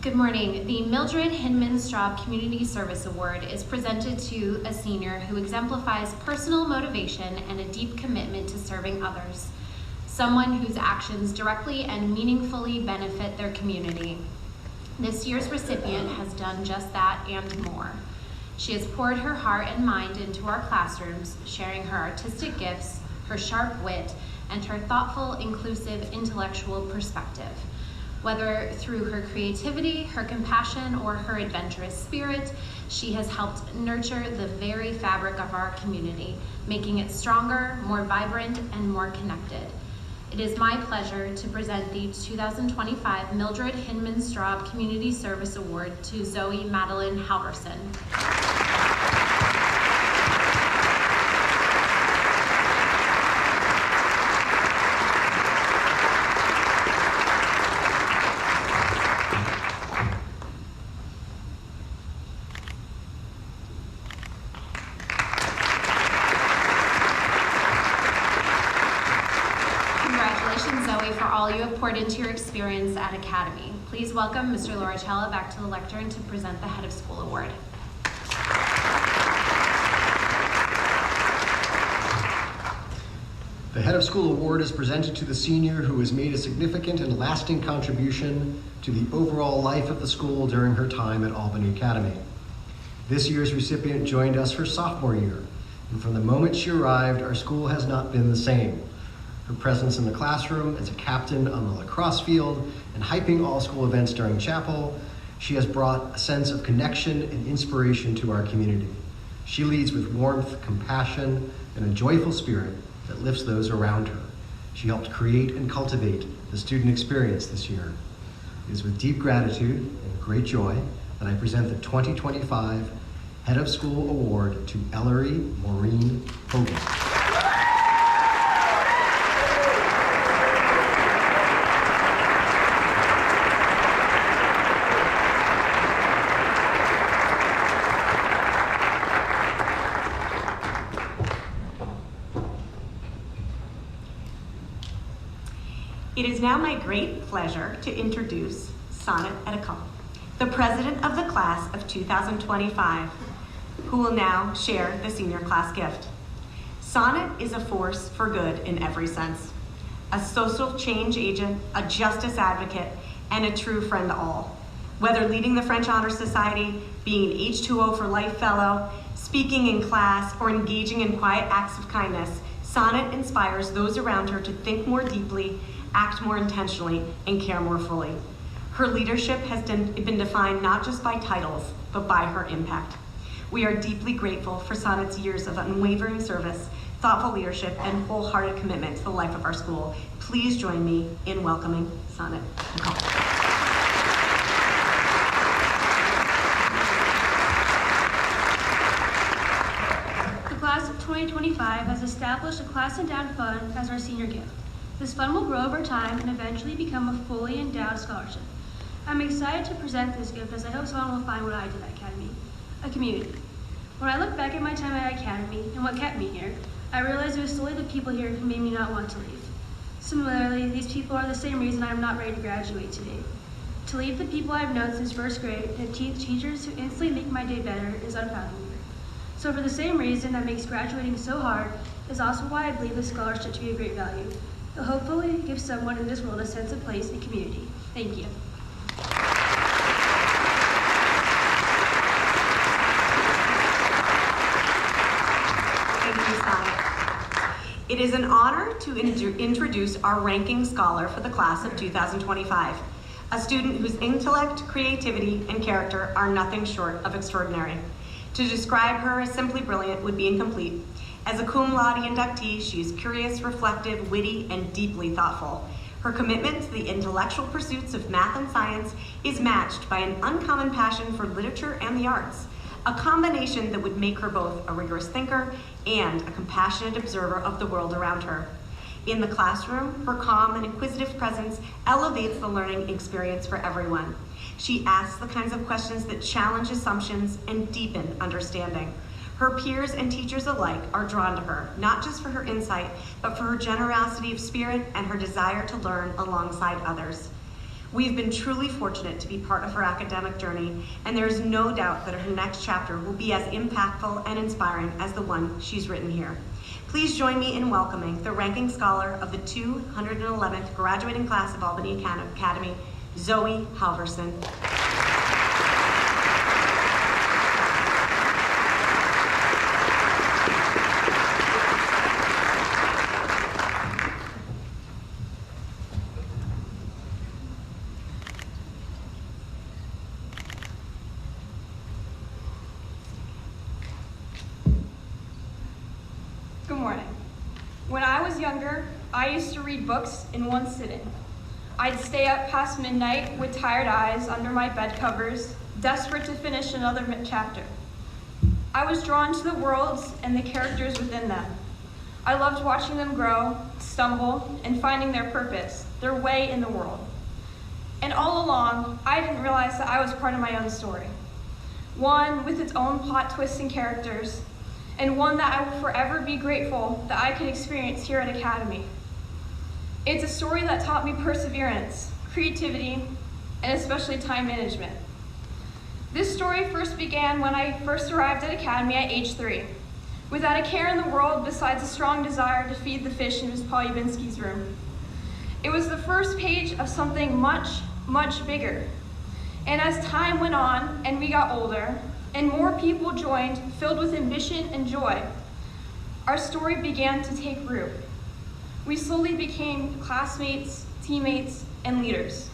Good morning. The Mildred Hinman Straub Community Service Award is presented to a senior who exemplifies personal motivation and a deep commitment to serving others, someone whose actions directly and meaningfully benefit their community. This year's recipient has done just that and more. She has poured her heart and mind into our classrooms, sharing her artistic gifts, her sharp wit, and her thoughtful, inclusive, intellectual perspective. Whether through her creativity, her compassion, or her adventurous spirit, she has helped nurture the very fabric of our community, making it stronger, more vibrant, and more connected. It is my pleasure to present the 2025 Mildred Hinman Straub Community Service Award to Zoe Madeline Halverson. You have poured into your experience at Academy. Please welcome Mr. Loricella back to the lectern to present the Head of School Award. The Head of School Award is presented to the senior who has made a significant and lasting contribution to the overall life of the school during her time at Albany Academy. This year's recipient joined us her sophomore year, and from the moment she arrived, our school has not been the same. Her presence in the classroom as a captain on the lacrosse field and hyping all school events during chapel, she has brought a sense of connection and inspiration to our community. She leads with warmth, compassion, and a joyful spirit that lifts those around her. She helped create and cultivate the student experience this year. It is with deep gratitude and great joy that I present the 2025 Head of School Award to Ellery Maureen Hogan. It is now my great pleasure to introduce Sonnet Edicum, the president of the class of 2025, who will now share the senior class gift. Sonnet is a force for good in every sense, a social change agent, a justice advocate, and a true friend to all. Whether leading the French Honor Society, being an H2O for Life Fellow, speaking in class, or engaging in quiet acts of kindness, Sonnet inspires those around her to think more deeply, act more intentionally, and care more fully. Her leadership has been defined not just by titles, but by her impact. We are deeply grateful for Sonnet's years of unwavering service, thoughtful leadership, and wholehearted commitment to the life of our school. Please join me in welcoming Sonnet Nicole. The class of 2025 has established a class endowed fund as our senior gift. This fund will grow over time and eventually become a fully endowed scholarship. I'm excited to present this gift as I hope someone will find what I did at Academy, a community. When I look back at my time at Academy and what kept me here, I realized it was solely the people here who made me not want to leave. Similarly, these people are the same reason I'm not ready to graduate today. To leave the people I've known since first grade and teachers who instantly make my day better is unfathomable. So for the same reason that makes graduating so hard is also why I believe this scholarship to be of great value. It'll hopefully give someone in this world a sense of place and community. Thank you. Thank you, Sonnet. It is an honor to introduce our ranking scholar for the class of 2025, a student whose intellect, creativity, and character are nothing short of extraordinary. To describe her as simply brilliant would be incomplete. As a cum laude inductee, she is curious, reflective, witty, and deeply thoughtful. Her commitment to the intellectual pursuits of math and science is matched by an uncommon passion for literature and the arts, a combination that would make her both a rigorous thinker and a compassionate observer of the world around her. In the classroom, her calm and inquisitive presence elevates the learning experience for everyone. She asks the kinds of questions that challenge assumptions and deepen understanding. Her peers and teachers alike are drawn to her, not just for her insight, but for her generosity of spirit and her desire to learn alongside others. We've been truly fortunate to be part of her academic journey, and there is no doubt that her next chapter will be as impactful and inspiring as the one she's written here. Please join me in welcoming the ranking scholar of the 211th graduating class of Albany Academy, Zoe Halverson. Good morning. When I was younger, I used to read books in one sitting. I'd stay up past midnight with tired eyes under my bed covers, desperate to finish another chapter. I was drawn to the worlds and the characters within them. I loved watching them grow, stumble, and finding their purpose, their way in the world. And all along, I didn't realize that I was part of my own story. One with its own plot twists and characters, and one that I will forever be grateful that I could experience here at Academy. It's a story that taught me perseverance, creativity, and especially time management. This story first began when I first arrived at Academy at age 3, without a care in the world besides a strong desire to feed the fish in Ms. Paul Yabinski's room. It was the first page of something much, much bigger. And as time went on and we got older, and more people joined, filled with ambition and joy, our story began to take root. We slowly became classmates, teammates, and leaders.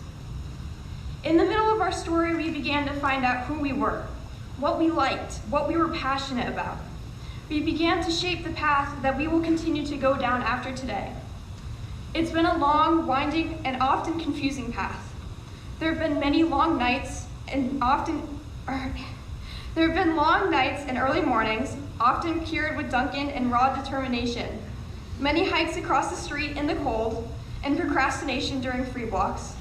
In the middle of our story, we began to find out who we were, what we liked, what we were passionate about. We began to shape the path that we will continue to go down after today. It's been a long, winding, and often confusing path. There have been many long nights and early mornings, often cured with Duncan and raw determination. Many hikes across the street in the cold, and procrastination during free walks.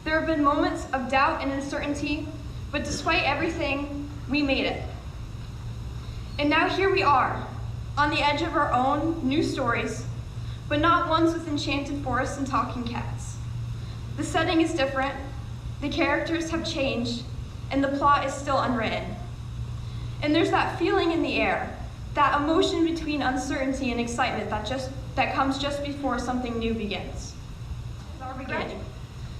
There have been moments of doubt and uncertainty, but despite everything, we made it. And now here we are, on the edge of our own new stories, but not ones with enchanted forests and talking cats. The setting is different, the characters have changed, and the plot is still unwritten. And there's that feeling in the air, that emotion between uncertainty and excitement that comes just before something new begins. Our beginning.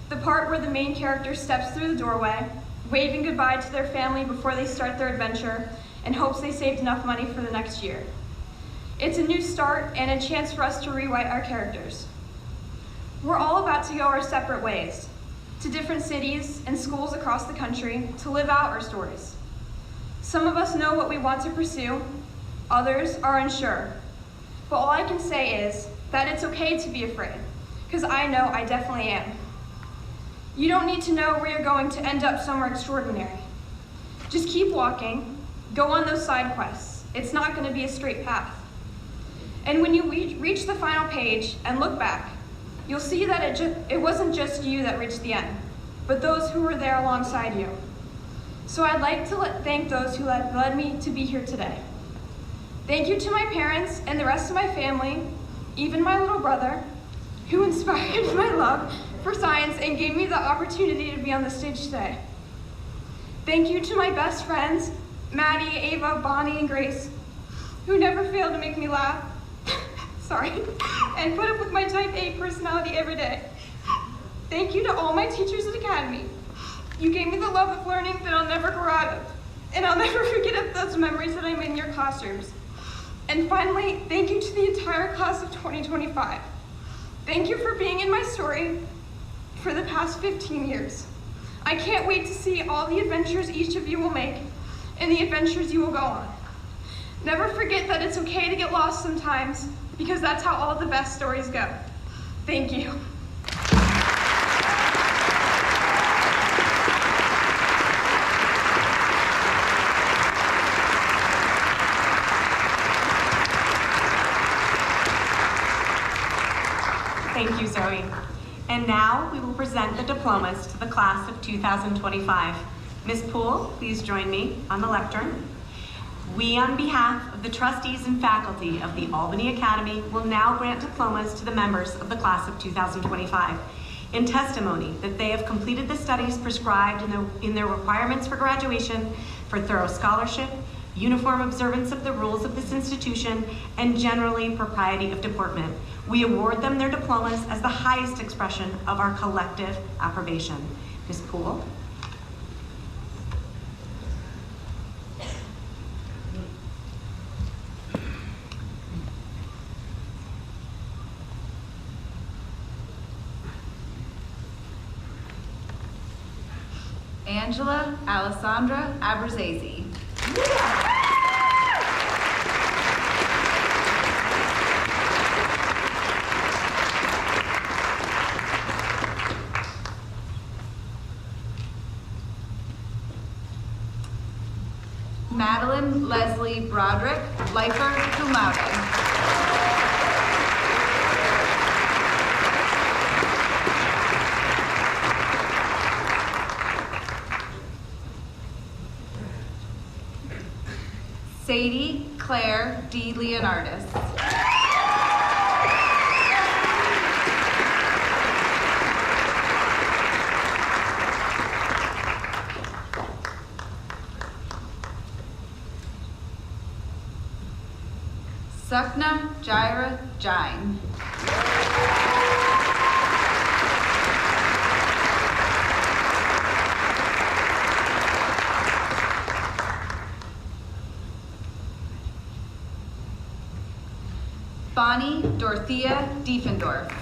The part where the main character steps through the doorway, waving goodbye to their family before they start their adventure, and hopes they saved enough money for the next year. It's a new start and a chance for us to rewrite our characters. We're all about to go our separate ways, to different cities and schools across the country to live out our stories. Some of us know what we want to pursue, others are unsure. But all I can say is that it's okay to be afraid, because I know I definitely am. You don't need to know where you're going to end up somewhere extraordinary. Just keep walking, go on those side quests. It's not going to be a straight path. And when you reach the final page and look back, you'll see that it wasn't just you that reached the end, but those who were there alongside you. So I'd like to thank those who led me to be here today. Thank you to my parents and the rest of my family, even my little brother, who inspired my love for science and gave me the opportunity to be on the stage today. Thank you to my best friends, Maddie, Ava, Bonnie, and Grace, who never failed to make me laugh, and put up with my type A personality every day. Thank you to all my teachers at Academy. You gave me the love of learning that I'll never grow out of, and I'll never forget those memories that I made in your classrooms. And finally, thank you to the entire class of 2025. Thank you for being in my story for the past 15 years. I can't wait to see all the adventures each of you will make and the adventures you will go on. Never forget that it's okay to get lost sometimes, because that's how all the best stories go. Thank you. Thank you, Zoe. And now we will present the diplomas to the class of 2025. Ms. Poole, please join me on the lectern. We, on behalf of the trustees and faculty of the Albany Academy, will now grant diplomas to the members of the class of 2025 in testimony that they have completed the studies prescribed in their requirements for graduation for thorough scholarship, uniform observance of the rules of this institution, and generally propriety of deportment. We award them their diplomas as the highest expression of our collective approbation. Ms. Poole. Angela Alessandra Abruzzese. Leslie Broderick, lifer, cum laude. Sadie Claire D. Leonardis. Sukna Jaira Jain. Bonnie Dorothea Diefendorf.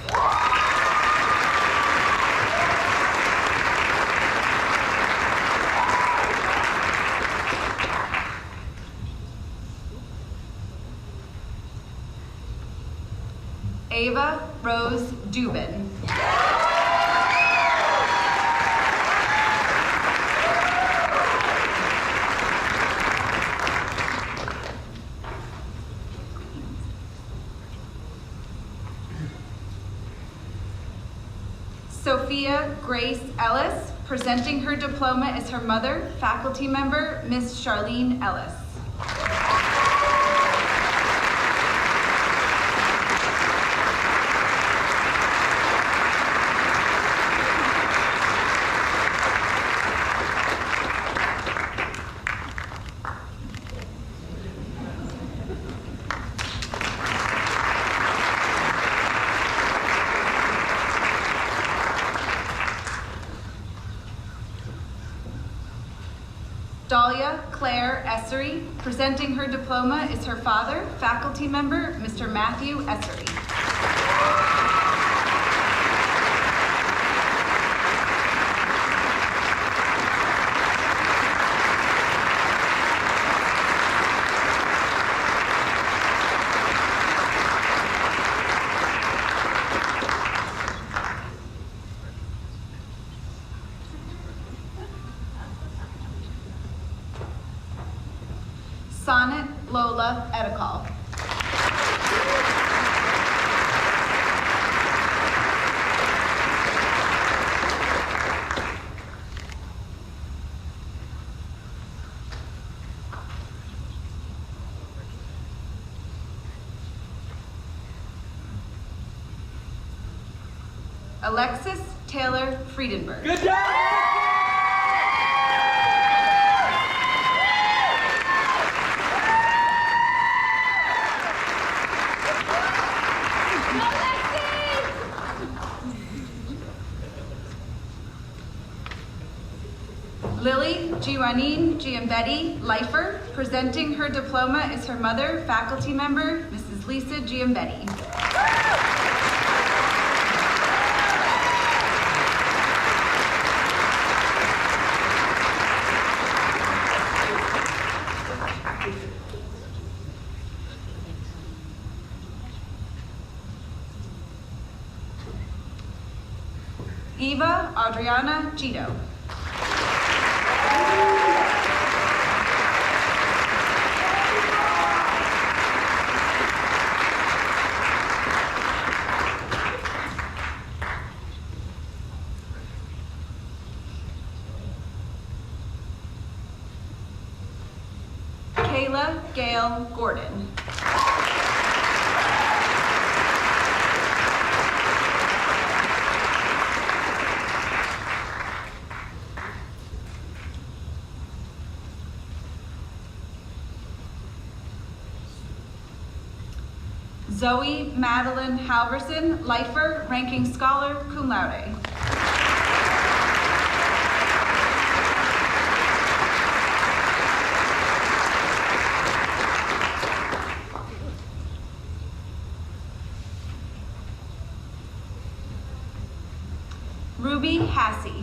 Ava Rose Dubin. Sophia Grace Ellis, presenting her diploma is her mother, faculty member, Miss Charlene Ellis. Dahlia Claire Essery, presenting her diploma is her father, faculty member, Mr. Matthew Essery. Sonnet Lola Edicall. Alexis Taylor Friedenberg. Good job! Lily Giovanine Giambetti, lifer, presenting her diploma is her mother, faculty member, Mrs. Lisa Giambetti. Eva Adriana Gito. Kayla Gail Gordon. Zoe Madeline Halverson, lifer, ranking scholar, cum laude. Ruby Hassey.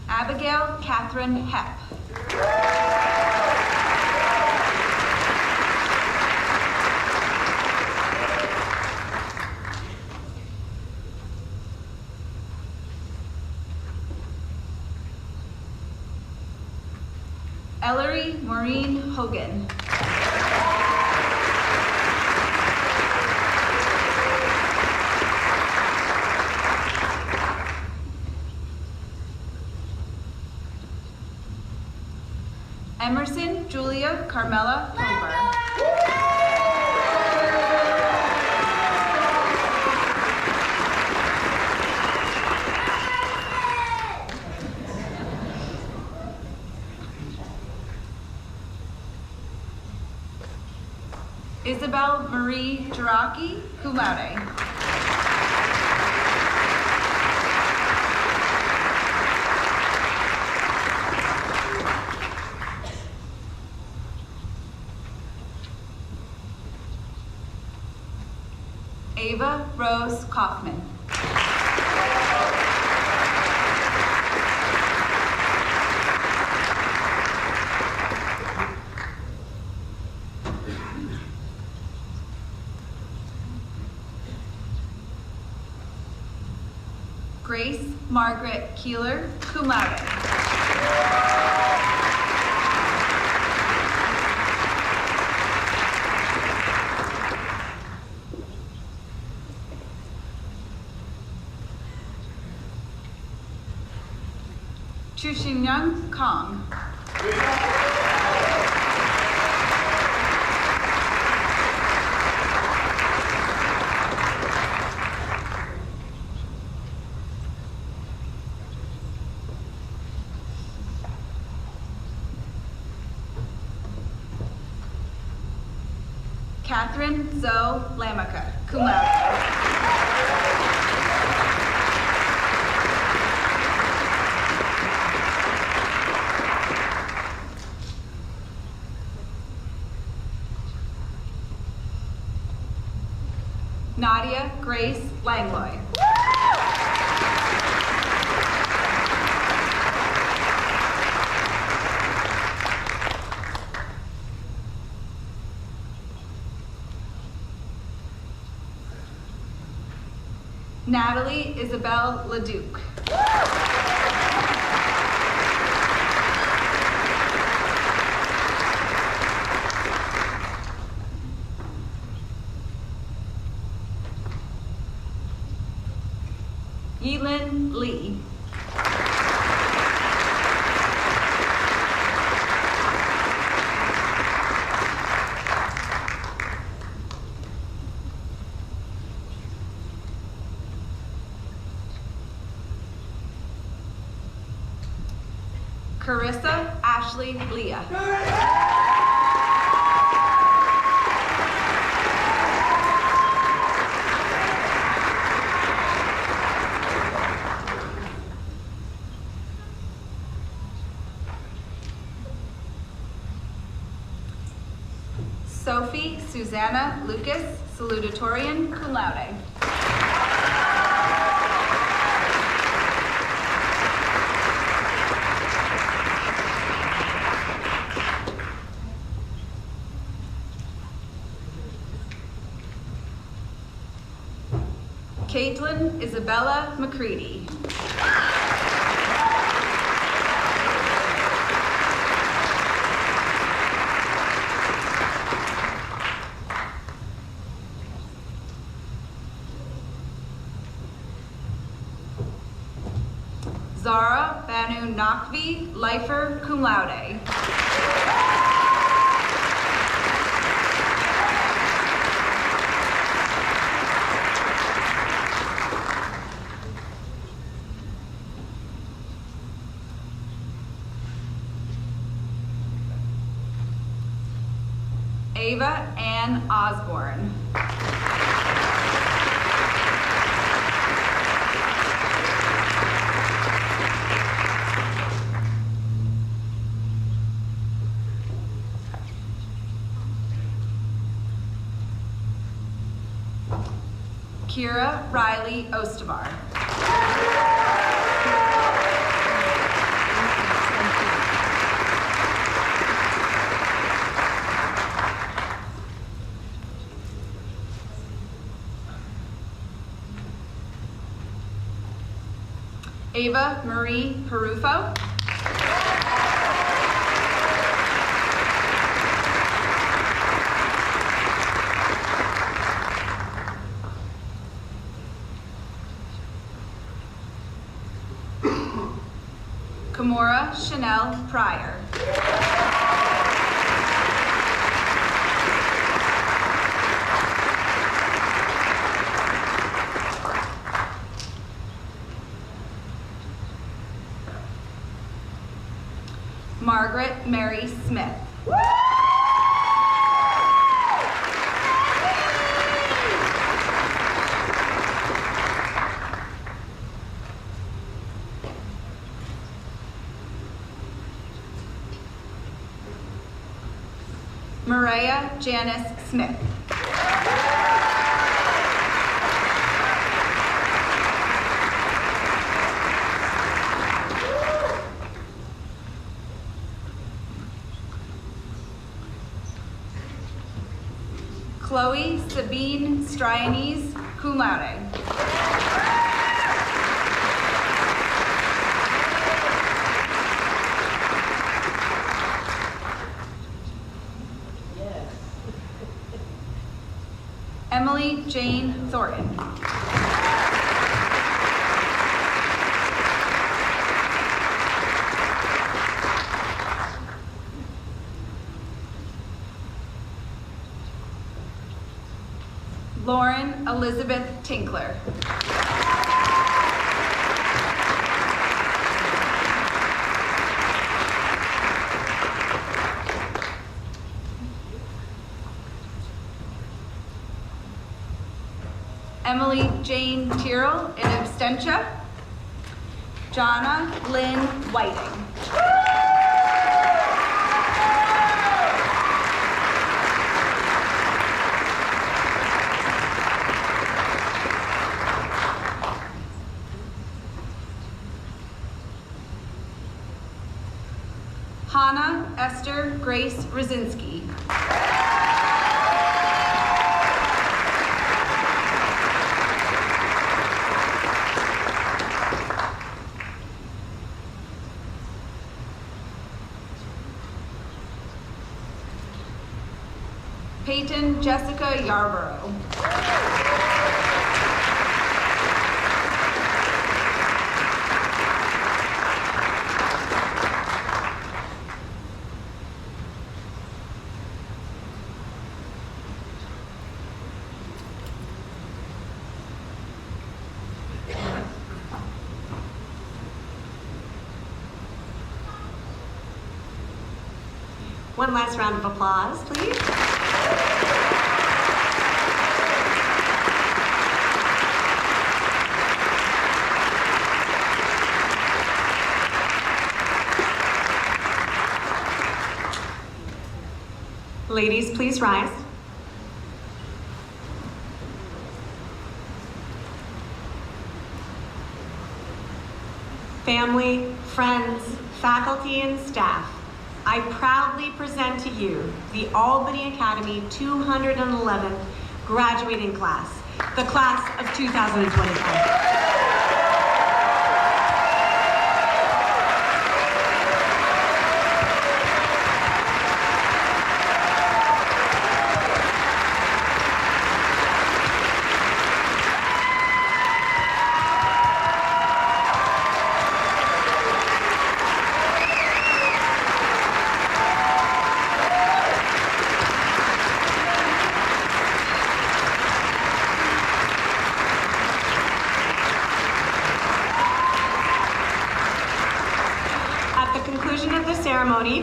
Abigail Catherine Hepp. Maureen Hogan. Emerson Julia Carmela Cover. Isabel Marie Jiraki, cum laude. Ava Rose Kaufman. Grace Margaret Keeler, cum laude. Chushin-Young Kong. Catherine Zoe Lamica, cum laude. Nadia Grace Langloy. Natalie Isabel LeDuc. Yilin Lee. Carissa Ashley Leah. Sophie Susanna Lucas, salutatorian, cum laude. Caitlin Isabella McCready. Zara Banu Nakvi, lifer, cum laude. Ava Ann Osborne. Kira Riley Ostavar. Ava Marie Perufo. Demora Chanel Pryor. Margaret Mary Smith. Mariah Janice Smith. Chloe Sabine Stryanes, cum laude. Emily Jane Thornton. Lauren Elizabeth Tinkler. Emily Jane Tyrrell in absentia. Jonna Lynn Whiting. Hannah Esther Grace Rosinski. Peyton Jessica Yarborough. One last round of applause, please. Ladies, please rise. Family, friends, faculty, and staff, I proudly present to you the Albany Academy 211 graduating class, the class of 2025.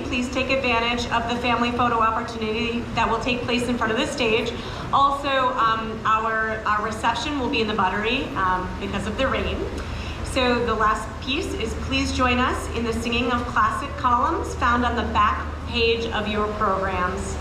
Please take advantage of the family photo opportunity that will take place in front of the stage. Also, our reception will be in the Buttery because of the rain. So the last piece is please join us in the singing of classic columns found on the back page of your programs.